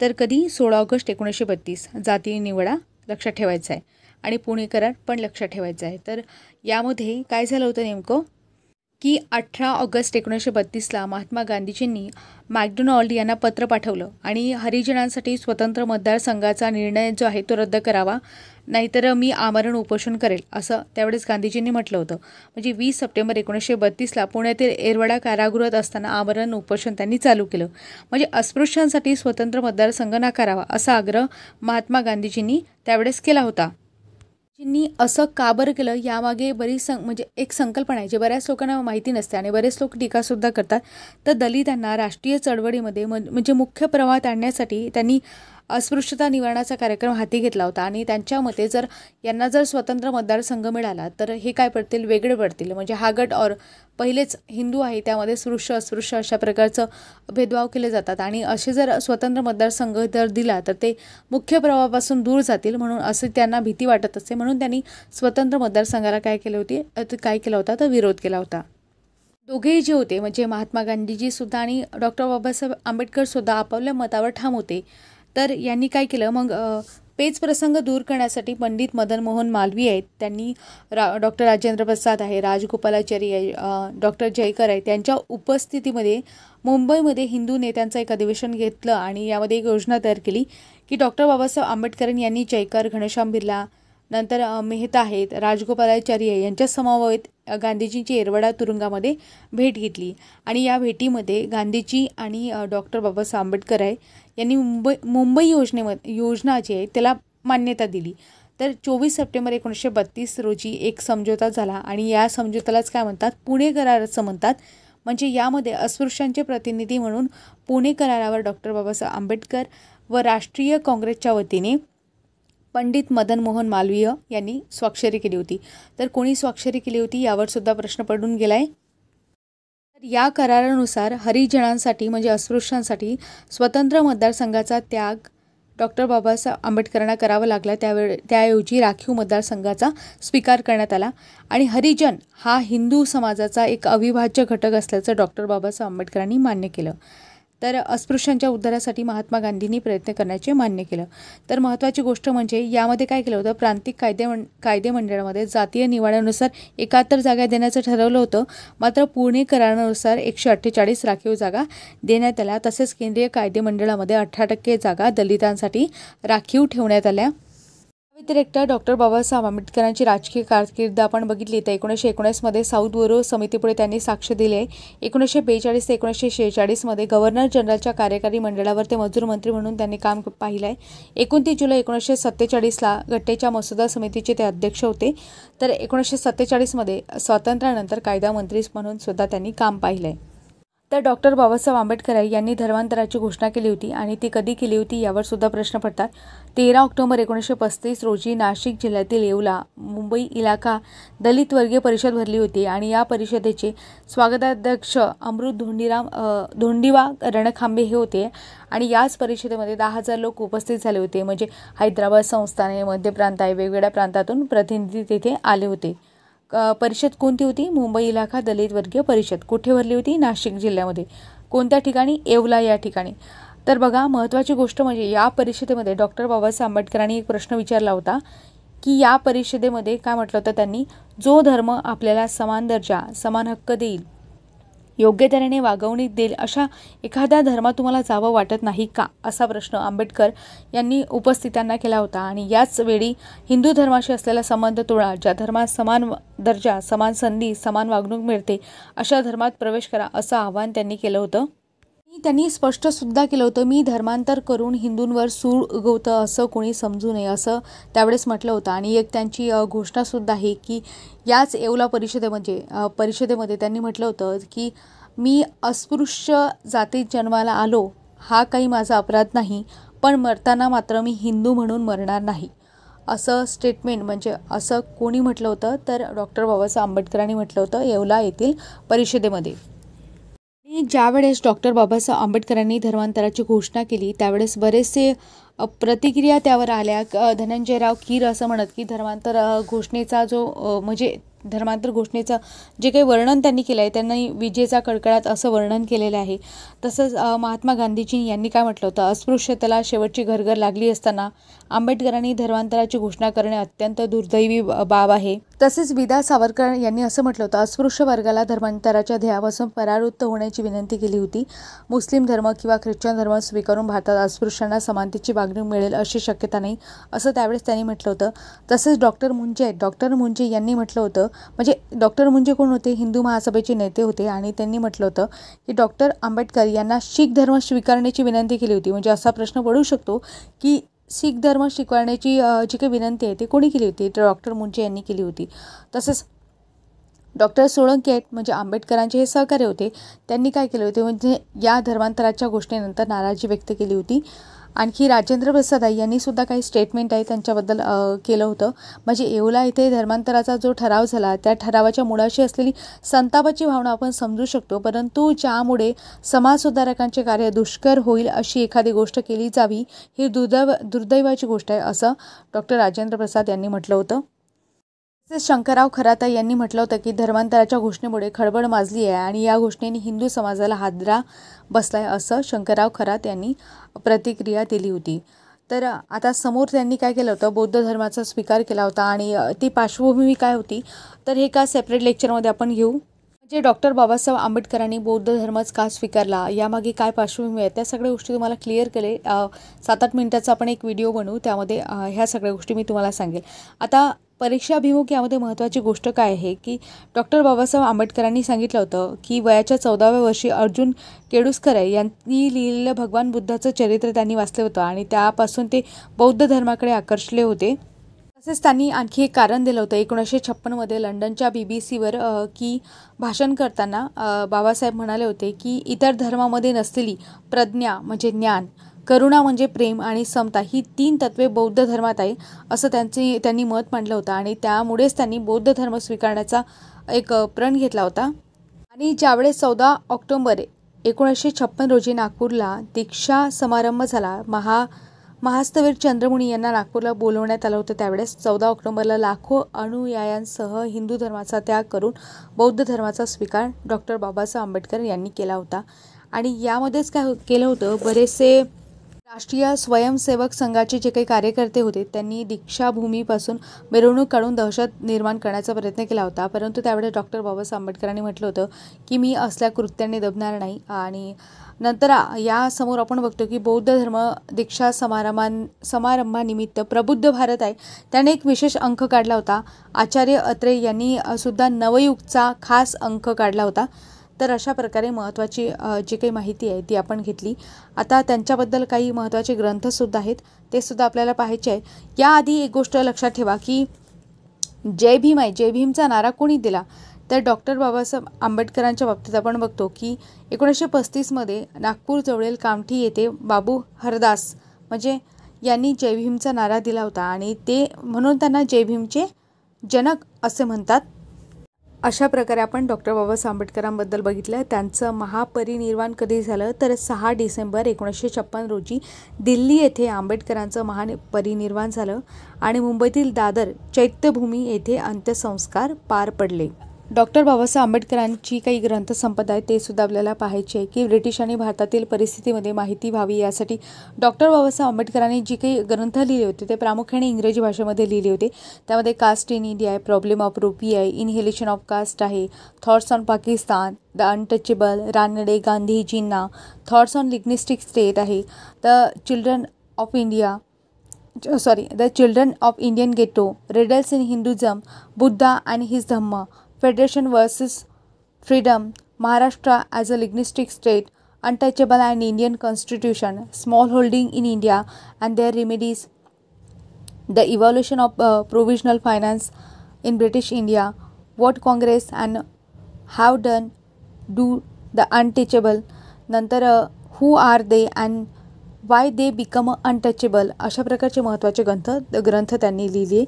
तर कधी 16 ऑगस्ट 1932. जातीय निवडा लक्षात ठेवायचा आहे आणि पुणे करार पण लक्षात ठेवायचा आहे. तर यामध्ये काय झालं होतं नेमकं की 18 ऑगस्ट 1932ला महात्मा गांधीजींनी मॅकडोनाल्ड यांना पत्र पाठवलं आणि हरिजनांसाठी स्वतंत्र मतदारसंघाचा निर्णय जो आहे तो रद्द करावा, नाहीतर मी आमरण उपोषण करेल, असं त्यावेळेस गांधीजींनी म्हटलं होतं. म्हणजे 20 सप्टेंबर 1932ला पुण्यातील येरवडा कारागृहात असताना आमरण उपोषण त्यांनी चालू केलं. म्हणजे अस्पृश्यांसाठी स्वतंत्र मतदारसंघ नाकारावा असा आग्रह महात्मा गांधीजींनी त्यावेळेस केला होता. जिंनी असं का बरं केलं यामागे बरीच म्हणजे एक संकल्पना आहे, जे बऱ्याच लोकांना माहिती नसते आणि बरेच लोक टीकासुद्धा करतात. तर दलितांना राष्ट्रीय चळवळीमध्ये म्हणजे मुख्य प्रवाहात आणण्यासाठी त्यांनी अस्पृश्यता निवारणाचा कार्यक्रम हाती घेतला होता आणि त्यांच्या मते यांना जर स्वतंत्र मतदारसंघ मिळाला तर हे काय पडतील, वेगळे पडतील. म्हणजे हा गट पहिलेच हिंदू आहे, त्यामध्ये अस्पृश्य अशा प्रकारचं भेदभाव केले जातात आणि असे जर स्वतंत्र मतदारसंघ जर दिला तर ते मुख्य प्रवाहापासून दूर जातील, म्हणून असं त्यांना भीती वाटत असते. म्हणून त्यांनी स्वतंत्र मतदारसंघाला काय केला होता तर विरोध केला होता. दोघेही जे होते म्हणजे महात्मा गांधीजीसुद्धा आणि डॉक्टर बाबासाहेब आंबेडकरसुद्धा आपापल्या मतावर ठाम होते. तर यांनी काय केलं मग पेच प्रसंग दूर करण्यासाठी पंडित मदन मोहन मालवीय आहेत, त्यांनी डॉक्टर राजेंद्र प्रसाद आहे, राजगोपालाचारी आहे, डॉक्टर जयकर आहे, त्यांच्या उपस्थितीमध्ये मुंबईमध्ये हिंदू नेत्यांचं एक अधिवेशन घेतलं आणि यामध्ये एक योजना तयार केली की डॉक्टर बाबासाहेब आंबेडकर यांनी जयकर, घनश्याम बिर्ला, नंतर मेहता आहेत, राजगोपालाचारी आहे यांच्या समवेत गांधीजींची येरवडा तुरुंगामध्ये भेट घेतली आणि या भेटीमध्ये गांधीजी आणि डॉक्टर बाबासाहेब आंबेडकर आहे यांनी मुंबई योजना जी आहे त्याला मान्यता दिली. तर 24 सप्टेंबर 1932 रोजी एक समझोता झाला आणि या समझोत्यालाच काय म्हणतात, पुणे करार असं म्हणतात. म्हणजे यामध्ये अस्पृश्यांचे प्रतिनिधी म्हणून पुणे करारावर डॉक्टर बाबासाहेब आंबेडकर व राष्ट्रीय काँग्रेसच्या वतीने पंडित मदन मोहन मालवीय यांनी स्वाक्षरी केली होती. तर कोणी स्वाक्षरी केली होती यावर सुद्धा प्रश्न पडून गेलाय. तर या करारानुसार हरिजनांसाठी म्हणजे अस्पृश्यांसाठी स्वतंत्र मतदारसंघाचा त्याग डॉक्टर बाबासाहेब आंबेडकरांना करावा लागला. त्याऐवजी राखीव मतदारसंघाचा स्वीकार करण्यात आला आणि हरिजन हा हिंदू समाजाचा एक अविभाज्य घटक असल्याचं डॉक्टर बाबासाहेब आंबेडकरांनी मान्य केलं. तर अस्पृश्यांच्या उद्धारासाठी महात्मा गांधींनी प्रयत्न करण्याचे मान्य केलं. तर महत्त्वाची गोष्ट म्हणजे यामध्ये काय केलं होतं, प्रांतिक कायदे मंडळामध्ये जातीय निवाड्यानुसार 71 जागा देण्याचं ठरवलं होतं. मात्र पुणे करारानुसार 148 राखीव जागा देण्यात आल्या. तसेच केंद्रीय कायदे मंडळामध्ये 18% जागा दलितांसाठी राखीव ठेवण्यात आल्या. व्यतिरिक्त डॉक्टर बाबासाहेब आंबेडकरांची राजकीय कारकीर्द आपण बघितली तर 1919मध्ये साऊथ बोरो समितीपुढे त्यांनी साक्ष दिले. 1942 ते 1946मध्ये गव्हर्नर जनरलच्या कार्यकारी मंडळावर ते मजूर मंत्री म्हणून त्यांनी काम पाहिलं आहे. 29 जुलै 1947ला घटनेच्या मसुदा समितीचे ते अध्यक्ष होते. तर 1947मध्ये स्वातंत्र्यानंतर कायदा मंत्री म्हणून सुद्धा त्यांनी काम पाहिलं आहे. तर डॉक्टर बाबासाहेब आंबेडकर यांनी धर्मांतराची घोषणा केली होती आणि ती कधी केली होती यावर सुद्धा प्रश्न पडतात. 13 ऑक्टोबर 1935 रोजी नाशिक जिल्ह्यातील येवला मुंबई इलाका दलित वर्गीय परिषद भरली होती आणि या परिषदेचे स्वागताध्यक्ष अमृत धोंडिवा रणखांबे हे होते आणि याच परिषदेमध्ये 10,000 लोक उपस्थित झाले होते. म्हणजे हैदराबाद संस्थाने, मध्य प्रांत आहे, वेगवेगळ्या प्रांतातून प्रतिनिधी तिथे आले होते. परिषद कोणती होती, मुंबई इलाका दलित वर्गीय परिषद. कुठे भरली होती, नाशिक जिल्ह्यामध्ये. कोणत्या ठिकाणी, येवला या ठिकाणी. तर बघा, महत्त्वाची गोष्ट म्हणजे या परिषदेमध्ये डॉक्टर बाबासाहेब आंबेडकरांनी एक प्रश्न विचारला होता की या परिषदेमध्ये काय म्हटलं होतं त्यांनी, जो धर्म आपल्याला समान दर्जा, समान हक्क देईल योग्य तऱ्हेने वागवणूक देईल अशा एखाद्या धर्मात तुम्हाला जावं वाटत नाही का, असा प्रश्न आंबेडकर यांनी उपस्थितांना केला होता. आणि याच वेळी हिंदू धर्माशी असलेला संबंध तोडा, ज्या धर्मात समान दर्जा, समान संधी, समान वागणूक मिळते अशा धर्मात प्रवेश करा, असं आवाहन त्यांनी केलं होतं. त्यांनी स्पष्ट सुद्धा केलं होतं, मी धर्मांतर करून हिंदूंवर सूळ उगवतं असं कोणी समजू नये, असं त्यावेळेस म्हटलं होतं. आणि एक त्यांची घोषणासुद्धा आहे की याच येवला परिषदेमध्ये त्यांनी म्हटलं होतं की मी अस्पृश्य जातीत जन्माला आलो, हा काही माझा अपराध नाही, पण मरताना मात्र मी हिंदू म्हणून मरणार नाही, असं स्टेटमेंट म्हणजे असं कोणी म्हटलं होतं, तर डॉक्टर बाबासाहेब आंबेडकरांनी म्हटलं होतं येवला येथील परिषदेमध्ये. ज्यावेळेस डॉक्टर बाबासाहेब आंबेडकरांनी धर्मांतराची घोषणा केली त्यावेळेस बरेचसे प्रतिक्रिया त्यावर आल्या. धनंजयराव कीर असं म्हणत की धर्मांतर घोषणेचा जो म्हणजे धर्मांतर घोषणेचं जे काही वर्णन त्यांनी केलं आहे, त्यांनी विजेचा कडकडाट असं वर्णन केलेलं आहे. तसंच महात्मा गांधीजी यांनी काय म्हटलं होतं, अस्पृश्यतेला शेवटची घरघर लागली असताना आंबेडकरांनी धर्मांतराची घोषणा करणे अत्यंत दुर्दैवी बाब आहे. तसेच विदा सावरकर यांनी असं म्हटलं होतं, अस्पृश्य वर्गाला धर्मांतराच्या ध्येयापासून परावृत्त होण्याची विनंती केली होती. मुस्लिम धर्म किंवा ख्रिश्चन धर्म स्वीकारून भारतात अस्पृश्यांना समानतेची वागणूक मिळेल अशी शक्यता नाही, असं त्यावेळेस त्यांनी म्हटलं होतं. तसेच डॉक्टर मुंजे यांनी म्हटलं होतं, म्हणजे डॉक्टर मुंजे कोण होते, हिंदू महासभेचे नेते होते, आणि त्यांनी म्हटलं होतं की डॉक्टर आंबेडकर यांना शीख धर्म स्वीकारण्याची विनंती केली होती. म्हणजे असा प्रश्न पडू शकतो की शीख धर्म स्वीकारण्याची जी काही विनंती आहे ती कोणी केली होती, तर डॉक्टर मुंजे यांनी केली होती. तसंच डॉक्टर सोळंके म्हणजे आंबेडकरांचे हे सहकारी होते, त्यांनी काय केले होते, म्हणजे या धर्मांतराच्या घोषणेनंतर नाराजी व्यक्त केली होती. आणखी राजेंद्र प्रसाद यांनी सुद्धा काही स्टेटमेंट आहे त्यांच्याबद्दल केलं होतं. म्हणजे येवला इथे धर्मांतराचा जो ठराव झाला त्या ठरावाच्या मुळाशी असलेली संतापाची भावना आपण समजू शकतो, परंतु ज्यामुळे समाजसुधारकांचे कार्य दुष्कर होईल अशी एखादी गोष्ट केली जावी ही दुर्दैवाची गोष्ट आहे, असं डॉक्टर राजेंद्र प्रसाद यांनी म्हटलं होतं. तसेच शंकरराव खराता यांनी म्हटलं होतं की धर्मांतराच्या घोषणेमुळे खळबळ माजली आहे आणि या घोषणेने हिंदू समाजाला हादरा बसलाय, असं शंकरराव खरात यांनी प्रतिक्रिया दिली होती. तर आता समोर त्यांनी काय केलं होतं, बौद्ध धर्माचा स्वीकार केला होता. आणि ती पार्श्वभूमी काय होती तर हे एका सेपरेट लेक्चरमध्ये आपण घेऊ. म्हणजे डॉक्टर बाबासाहेब आंबेडकरांनी बौद्ध धर्मच का स्वीकारला, यामागे काय पार्श्वभूमी आहे, त्या सगळ्या गोष्टी तुम्हाला क्लिअर केले. 7-8 मिनिटाचा आपण एक व्हिडिओ बनवू, त्यामध्ये ह्या सगळ्या गोष्टी मी तुम्हाला सांगेल. आता परीक्षाभिमुख यामध्ये महत्त्वाची गोष्ट काय आहे की डॉक्टर बाबासाहेब आंबेडकरांनी सांगितलं होतं की वयाच्या 14व्या वर्षी अर्जुन केडुस्कर यांनी लिहिलेलं भगवान बुद्धाचं चरित्र त्यांनी वाचलं होतं आणि त्यापासून ते बौद्ध धर्माकडे आकर्षले होते. तसेच त्यांनी आणखी एक कारण दिलं होतं 1956मध्ये लंडनच्या BBC की भाषण करताना बाबासाहेब म्हणाले होते की इतर धर्मामध्ये नसलेली प्रज्ञा म्हणजे ज्ञान, करुणा म्हणजे प्रेम आणि समता ही 3 तत्वे बौद्ध धर्मात आहे, असं त्यांनी मत मांडलं होतं. आणि त्यामुळेच त्यांनी बौद्ध धर्म स्वीकारण्याचा एक प्रण घेतला होता. आणि ज्यावेळेस 14 ऑक्टोबर 1956 रोजी नागपूरला दीक्षा समारंभ झाला, महास्तवीर चंद्रमुनी यांना नागपूरला बोलवण्यात आलं होतं. त्यावेळेस 14 ऑक्टोबरला लाखो अनुयायांसह हिंदू धर्माचा त्याग करून बौद्ध धर्माचा स्वीकार डॉक्टर बाबासाहेब आंबेडकर यांनी केला होता. आणि यामध्येच काय केलं होतं, बरेचसे राष्ट्रीय स्वयंसेवक संघाचे जे काही कार्यकर्ते होते त्यांनी दीक्षाभूमीपासून मिरवणूक काढून दहशत निर्माण करण्याचा प्रयत्न केला होता, परंतु त्यावेळेस डॉक्टर बाबासाहेब आंबेडकरांनी म्हटलं होतं की मी असल्या कृत्याने दबणार नाही. आणि नंतर यासमोर आपण बघतो की बौद्ध धर्म दीक्षा समारंभानिमित्त प्रबुद्ध भारत आहे त्याने एक विशेष अंक काढला होता. आचार्य अत्रे यांनी सुद्धा नवयुगचा खास अंक काढला होता. तर अशा प्रकारे महत्त्वाची जी काही माहिती आहे ती आपण घेतली. आता त्यांच्याबद्दल काही महत्त्वाचे ग्रंथसुद्धा आहेत, ते सुद्धा आपल्याला पाहायचे आहे. याआधी एक गोष्ट लक्षात ठेवा की जय भीम आहे, जय भीमचा नारा कोणी दिला, तर डॉक्टर बाबासाहेब आंबेडकरांच्या बाबतीत आपण बघतो की 1935मध्ये नागपूर जवळील कामठी येथे बाबू हरदास म्हणजे यांनी जय भीमचा नारा दिला होता आणि ते म्हणून त्यांना जय भीमचे जनक असे म्हणतात. अशा प्रकारे आपण डॉक्टर बाबासाहेब आंबेडकरांबद्दल बघितलं. त्यांचं महापरिनिर्वाण कधी झालं तर 6 डिसेंबर 1956 रोजी दिल्ली येथे आंबेडकरांचं महापरिनिर्वाण झालं आणि मुंबईतील दादर चैत्यभूमी येथे अंत्यसंस्कार पार पडले. डॉक्टर बाबासाहेब आंबेडकरांची काही ग्रंथसंपदा आहे ते सुद्धा आपल्याला पाहायची आहे की ब्रिटिश आणि भारतातील परिस्थितीमध्ये माहिती व्हावी यासाठी डॉक्टर बाबासाहेब आंबेडकरांनी जी काही ग्रंथ लिहिले होते ते प्रामुख्याने इंग्रजी भाषेमध्ये लिहिले होते. त्यामध्ये कास्ट इन इंडिया आहे, प्रॉब्लेम ऑफ रुपी आहे, इनहेलेशन ऑफ कास्ट आहे, thoughts on Pakistan, the untouchable, Ranade, गांधीजींना, थॉट्स ऑन लिग्निस्टिक स्टेट आहे, the children of Indian Geto, riddles in हिंदुझम, Buddha and his Dhamma, Federation versus Freedom, Maharashtra as a Linguistic State, Untouchable and Indian Constitution, Smallholding in India and their remedies, The Evolution of Provisional Finance in British India, What Congress and Have Done, Do the Untouchable, नंतर Who Are They and Why They Become Untouchable. अशा प्रकारचे महत्त्वाचे ग्रंथ त्यांनी लिहिले.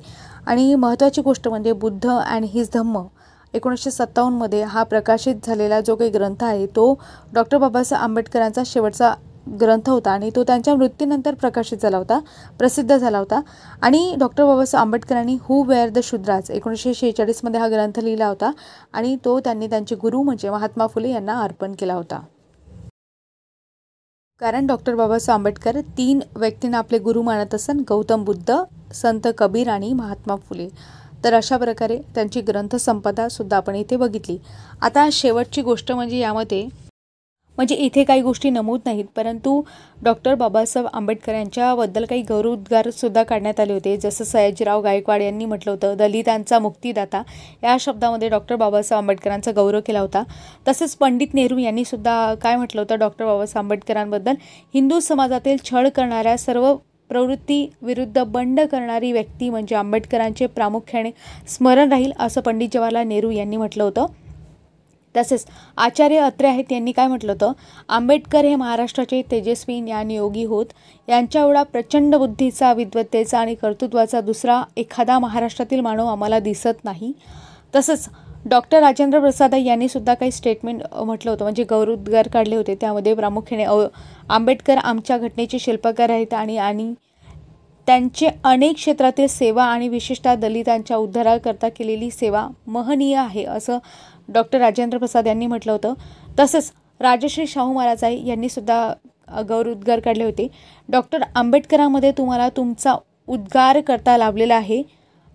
आणि महत्त्वाची गोष्ट म्हणजे बुद्ध अँड हिज धम्म 1957मध्ये हा प्रकाशित झालेला जो काही ग्रंथ आहे तो डॉक्टर बाबासाहेब आंबेडकरांचा शेवटचा ग्रंथ होता आणि तो त्यांच्या मृत्यूनंतर प्रसिद्ध झाला होता. आणि डॉक्टर बाबासाहेब आंबेडकरांनी हू वेअर द शूद्राज 1946मध्ये हा ग्रंथ लिहिला होता आणि तो त्यांनी त्यांचे गुरु म्हणजे महात्मा फुले यांना अर्पण केला होता. कारण डॉक्टर बाबासाहेब आंबेडकर 3 व्यक्तींना आपले गुरु मानत असत, गौतम बुद्ध, संत कबीर आणि महात्मा फुले. तर अशा प्रकारे त्यांची ग्रंथसंपदा सुद्धा आपण इथे बघितली. आता शेवटची गोष्ट म्हणजे इथे काही गोष्टी नमूद नाहीत, परंतु डॉक्टर बाबासाहेब आंबेडकर यांच्याबद्दल काही गौरवोद्गारसुद्धा काढण्यात आले होते. जसं सयाजीराव गायकवाड यांनी म्हटलं होतं, दलितांचा मुक्तीदाता या शब्दामध्ये डॉक्टर बाबासाहेब आंबेडकरांचा गौरव केला होता. तसेच पंडित नेहरू यांनी सुद्धा काय म्हटलं होतं डॉक्टर बाबासाहेब आंबेडकरांबद्दल, हिंदू समाजातील छळ करणाऱ्या सर्व प्रवृत्ती विरुद्ध बंड करणारी व्यक्ती म्हणजे आंबेडकरांचे प्रामुख्याने स्मरण राहील असं पंडित जवाहरलाल नेहरू यांनी म्हटलं होतं. तसेच आचार्य अत्रे आहेत यांनी काय म्हटलं होतं, आंबेडकर हे महाराष्ट्राचे तेजस्वी ज्ञानयोगी होत. यांच्या एवढा प्रचंड बुद्धीचा, विद्वत्तेचा आणि कर्तृत्वाचा दुसरा एखादा महाराष्ट्रातील मानव आम्हाला दिसत नाही. तसंच डॉक्टर राजेंद्र प्रसाद यांनी सुद्धा काही स्टेटमेंट म्हटलं होतं म्हणजे गौरवोद्गार काढले होते. त्यामध्ये प्रामुख्याने आंबेडकर आमच्या घटनेचे शिल्पकार आहेत आणि त्यांचे अनेक क्षेत्रातील सेवा आणि विशेषतः दलितांच्या उद्धाराकरता केलेली सेवा महनीय आहे असं डॉक्टर राजेंद्र प्रसाद यांनी म्हटलं होतं. तसंच राजश्री शाहू महाराज यांनी सुद्धा गौरवोद्गार काढले होते. डॉक्टर आंबेडकरांमध्ये तुम्हाला तुमचा उद्गार करता लाभलेला आहे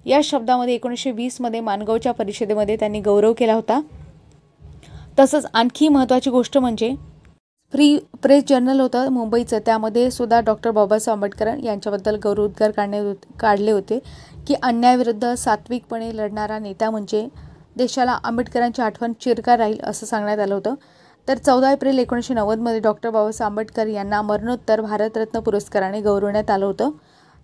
या शब्दामध्ये 1920मध्ये माणगावच्या परिषदेमध्ये त्यांनी गौरव केला होता. तसंच आणखी महत्त्वाची गोष्ट म्हणजे फ्री प्रेस जर्नल होतं मुंबईचं, त्यामध्ये सुद्धा डॉक्टर बाबासाहेब आंबेडकर यांच्याबद्दल गौरवोद्गार काढले होते की अन्यायाविरुद्ध सात्विकपणे लढणारा नेता म्हणजे देशाला आंबेडकरांची आठवण चिरकाल राहील असं सांगण्यात आलं होतं. तर 14 एप्रिल 1990मध्ये डॉक्टर बाबासाहेब आंबेडकर यांना मरणोत्तर भारतरत्न पुरस्काराने गौरवण्यात आलं होतं.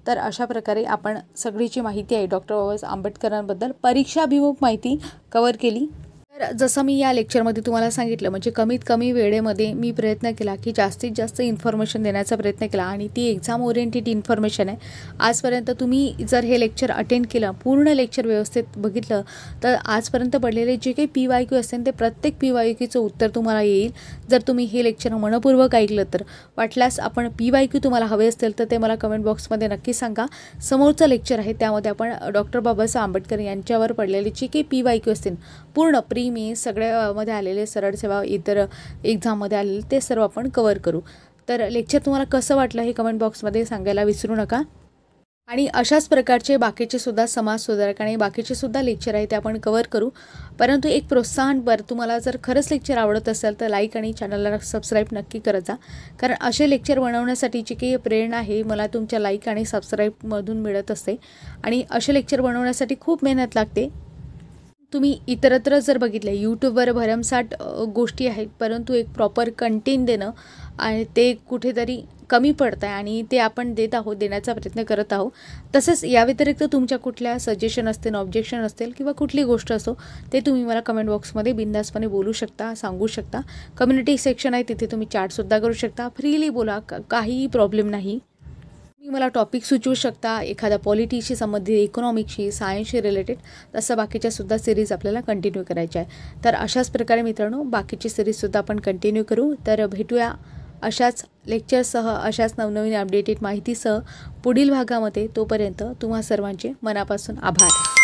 तर अशा प्रकारे आपण सगळीची माहिती आहे डॉक्टर बाबासाहेब आंबेडकरांबद्दल परीक्षाभिमुख माहिती कव्हर केली. तर जसं मी या लेक्चरमध्ये तुम्हाला सांगितलं म्हणजे कमीत कमी वेळेमध्ये मी प्रयत्न केला की जास्तीत जास्त इन्फॉर्मेशन देण्याचा प्रयत्न केला आणि ती एक्झाम ओरिएंटेड इन्फॉर्मेशन आहे. आजपर्यंत तुम्ही जर हे लेक्चर अटेंड केलं, पूर्ण लेक्चर व्यवस्थित बघितलं तर आजपर्यंत पडलेले जे काही PYQ असतील ते प्रत्येक PYQचं उत्तर तुम्हाला येईल जर तुम्ही हे लेक्चर मनपूर्वक ऐकलं तर. वाटल्यास आपण PYQ तुम्हाला हवे असतील तर ते मला कमेंट बॉक्समध्ये नक्की सांगा. समोरचं लेक्चर आहे त्यामध्ये आपण डॉक्टर बाबासाहेब आंबेडकर यांच्यावर पडलेले जे काही PYQ असतील पूर्ण मी सगळ्यामध्ये आलेले, सरळ सेवा इतर एक्झाममध्ये आलेले ते सर्व आपण कव्हर करू. तर लेक्चर तुम्हाला कसं वाटलं हे कमेंट बॉक्समध्ये सांगायला विसरू नका. आणि अशाच प्रकारचे बाकीचे सुद्धा समाज सुधारक आणि बाकीचे सुद्धा लेक्चर आहे ते आपण कव्हर करू. परंतु एक प्रोत्साहनपर तुम्हाला जर खरंच लेक्चर आवडत असेल तर लाईक आणि चॅनलला सबस्क्राईब नक्की करत जा. कारण असे लेक्चर बनवण्यासाठीची काही प्रेरणा आहे मला तुमच्या लाईक आणि सबस्क्राईबमधून मिळत असते आणि असे लेक्चर बनवण्यासाठी खूप मेहनत लागते. तुम्ही इतरत्र जर बघितले यूट्यूबवर भरमसाठ गोष्टी आहेत परंतु एक प्रॉपर कंटेंट देणं आणि ते कुठेतरी कमी पडतं आहे आणि ते आपण देण्याचा प्रयत्न करत आहोत. तसेच या व्यतिरिक्त तुमच्या कुठल्या सजेशन असतील, ऑब्जेक्शन असतील किंवा कुठली गोष्ट असो ते तुम्ही मला कमेंट बॉक्समध्ये बिंदासपणे बोलू शकता, सांगू शकता. कम्युनिटी सेक्शन आहे तिथे तुम्ही चॅटसुद्धा करू शकता. फ्रीली बोला, काहीही प्रॉब्लेम नाही. तुम्ही मला टॉपिक सुचवू शकता, एखादा पॉलिटीशी संबंधित, इकॉनॉमिक्सशी, सायन्सशी रिलेटेड. तसं बाकीच्या सुद्धा सिरीज आपल्याला कंटिन्यू करायच्या आहे. तर अशाच प्रकारे मित्रांनो बाकीची सिरीजसुद्धा आपण कंटिन्यू करू. तर भेटूया अशाच लेक्चरसह, अशाच नवनवीन अपडेटेड माहितीसह पुढील भागामध्ये. तोपर्यंत तुम्हा सर्वांचे मनापासून आभार.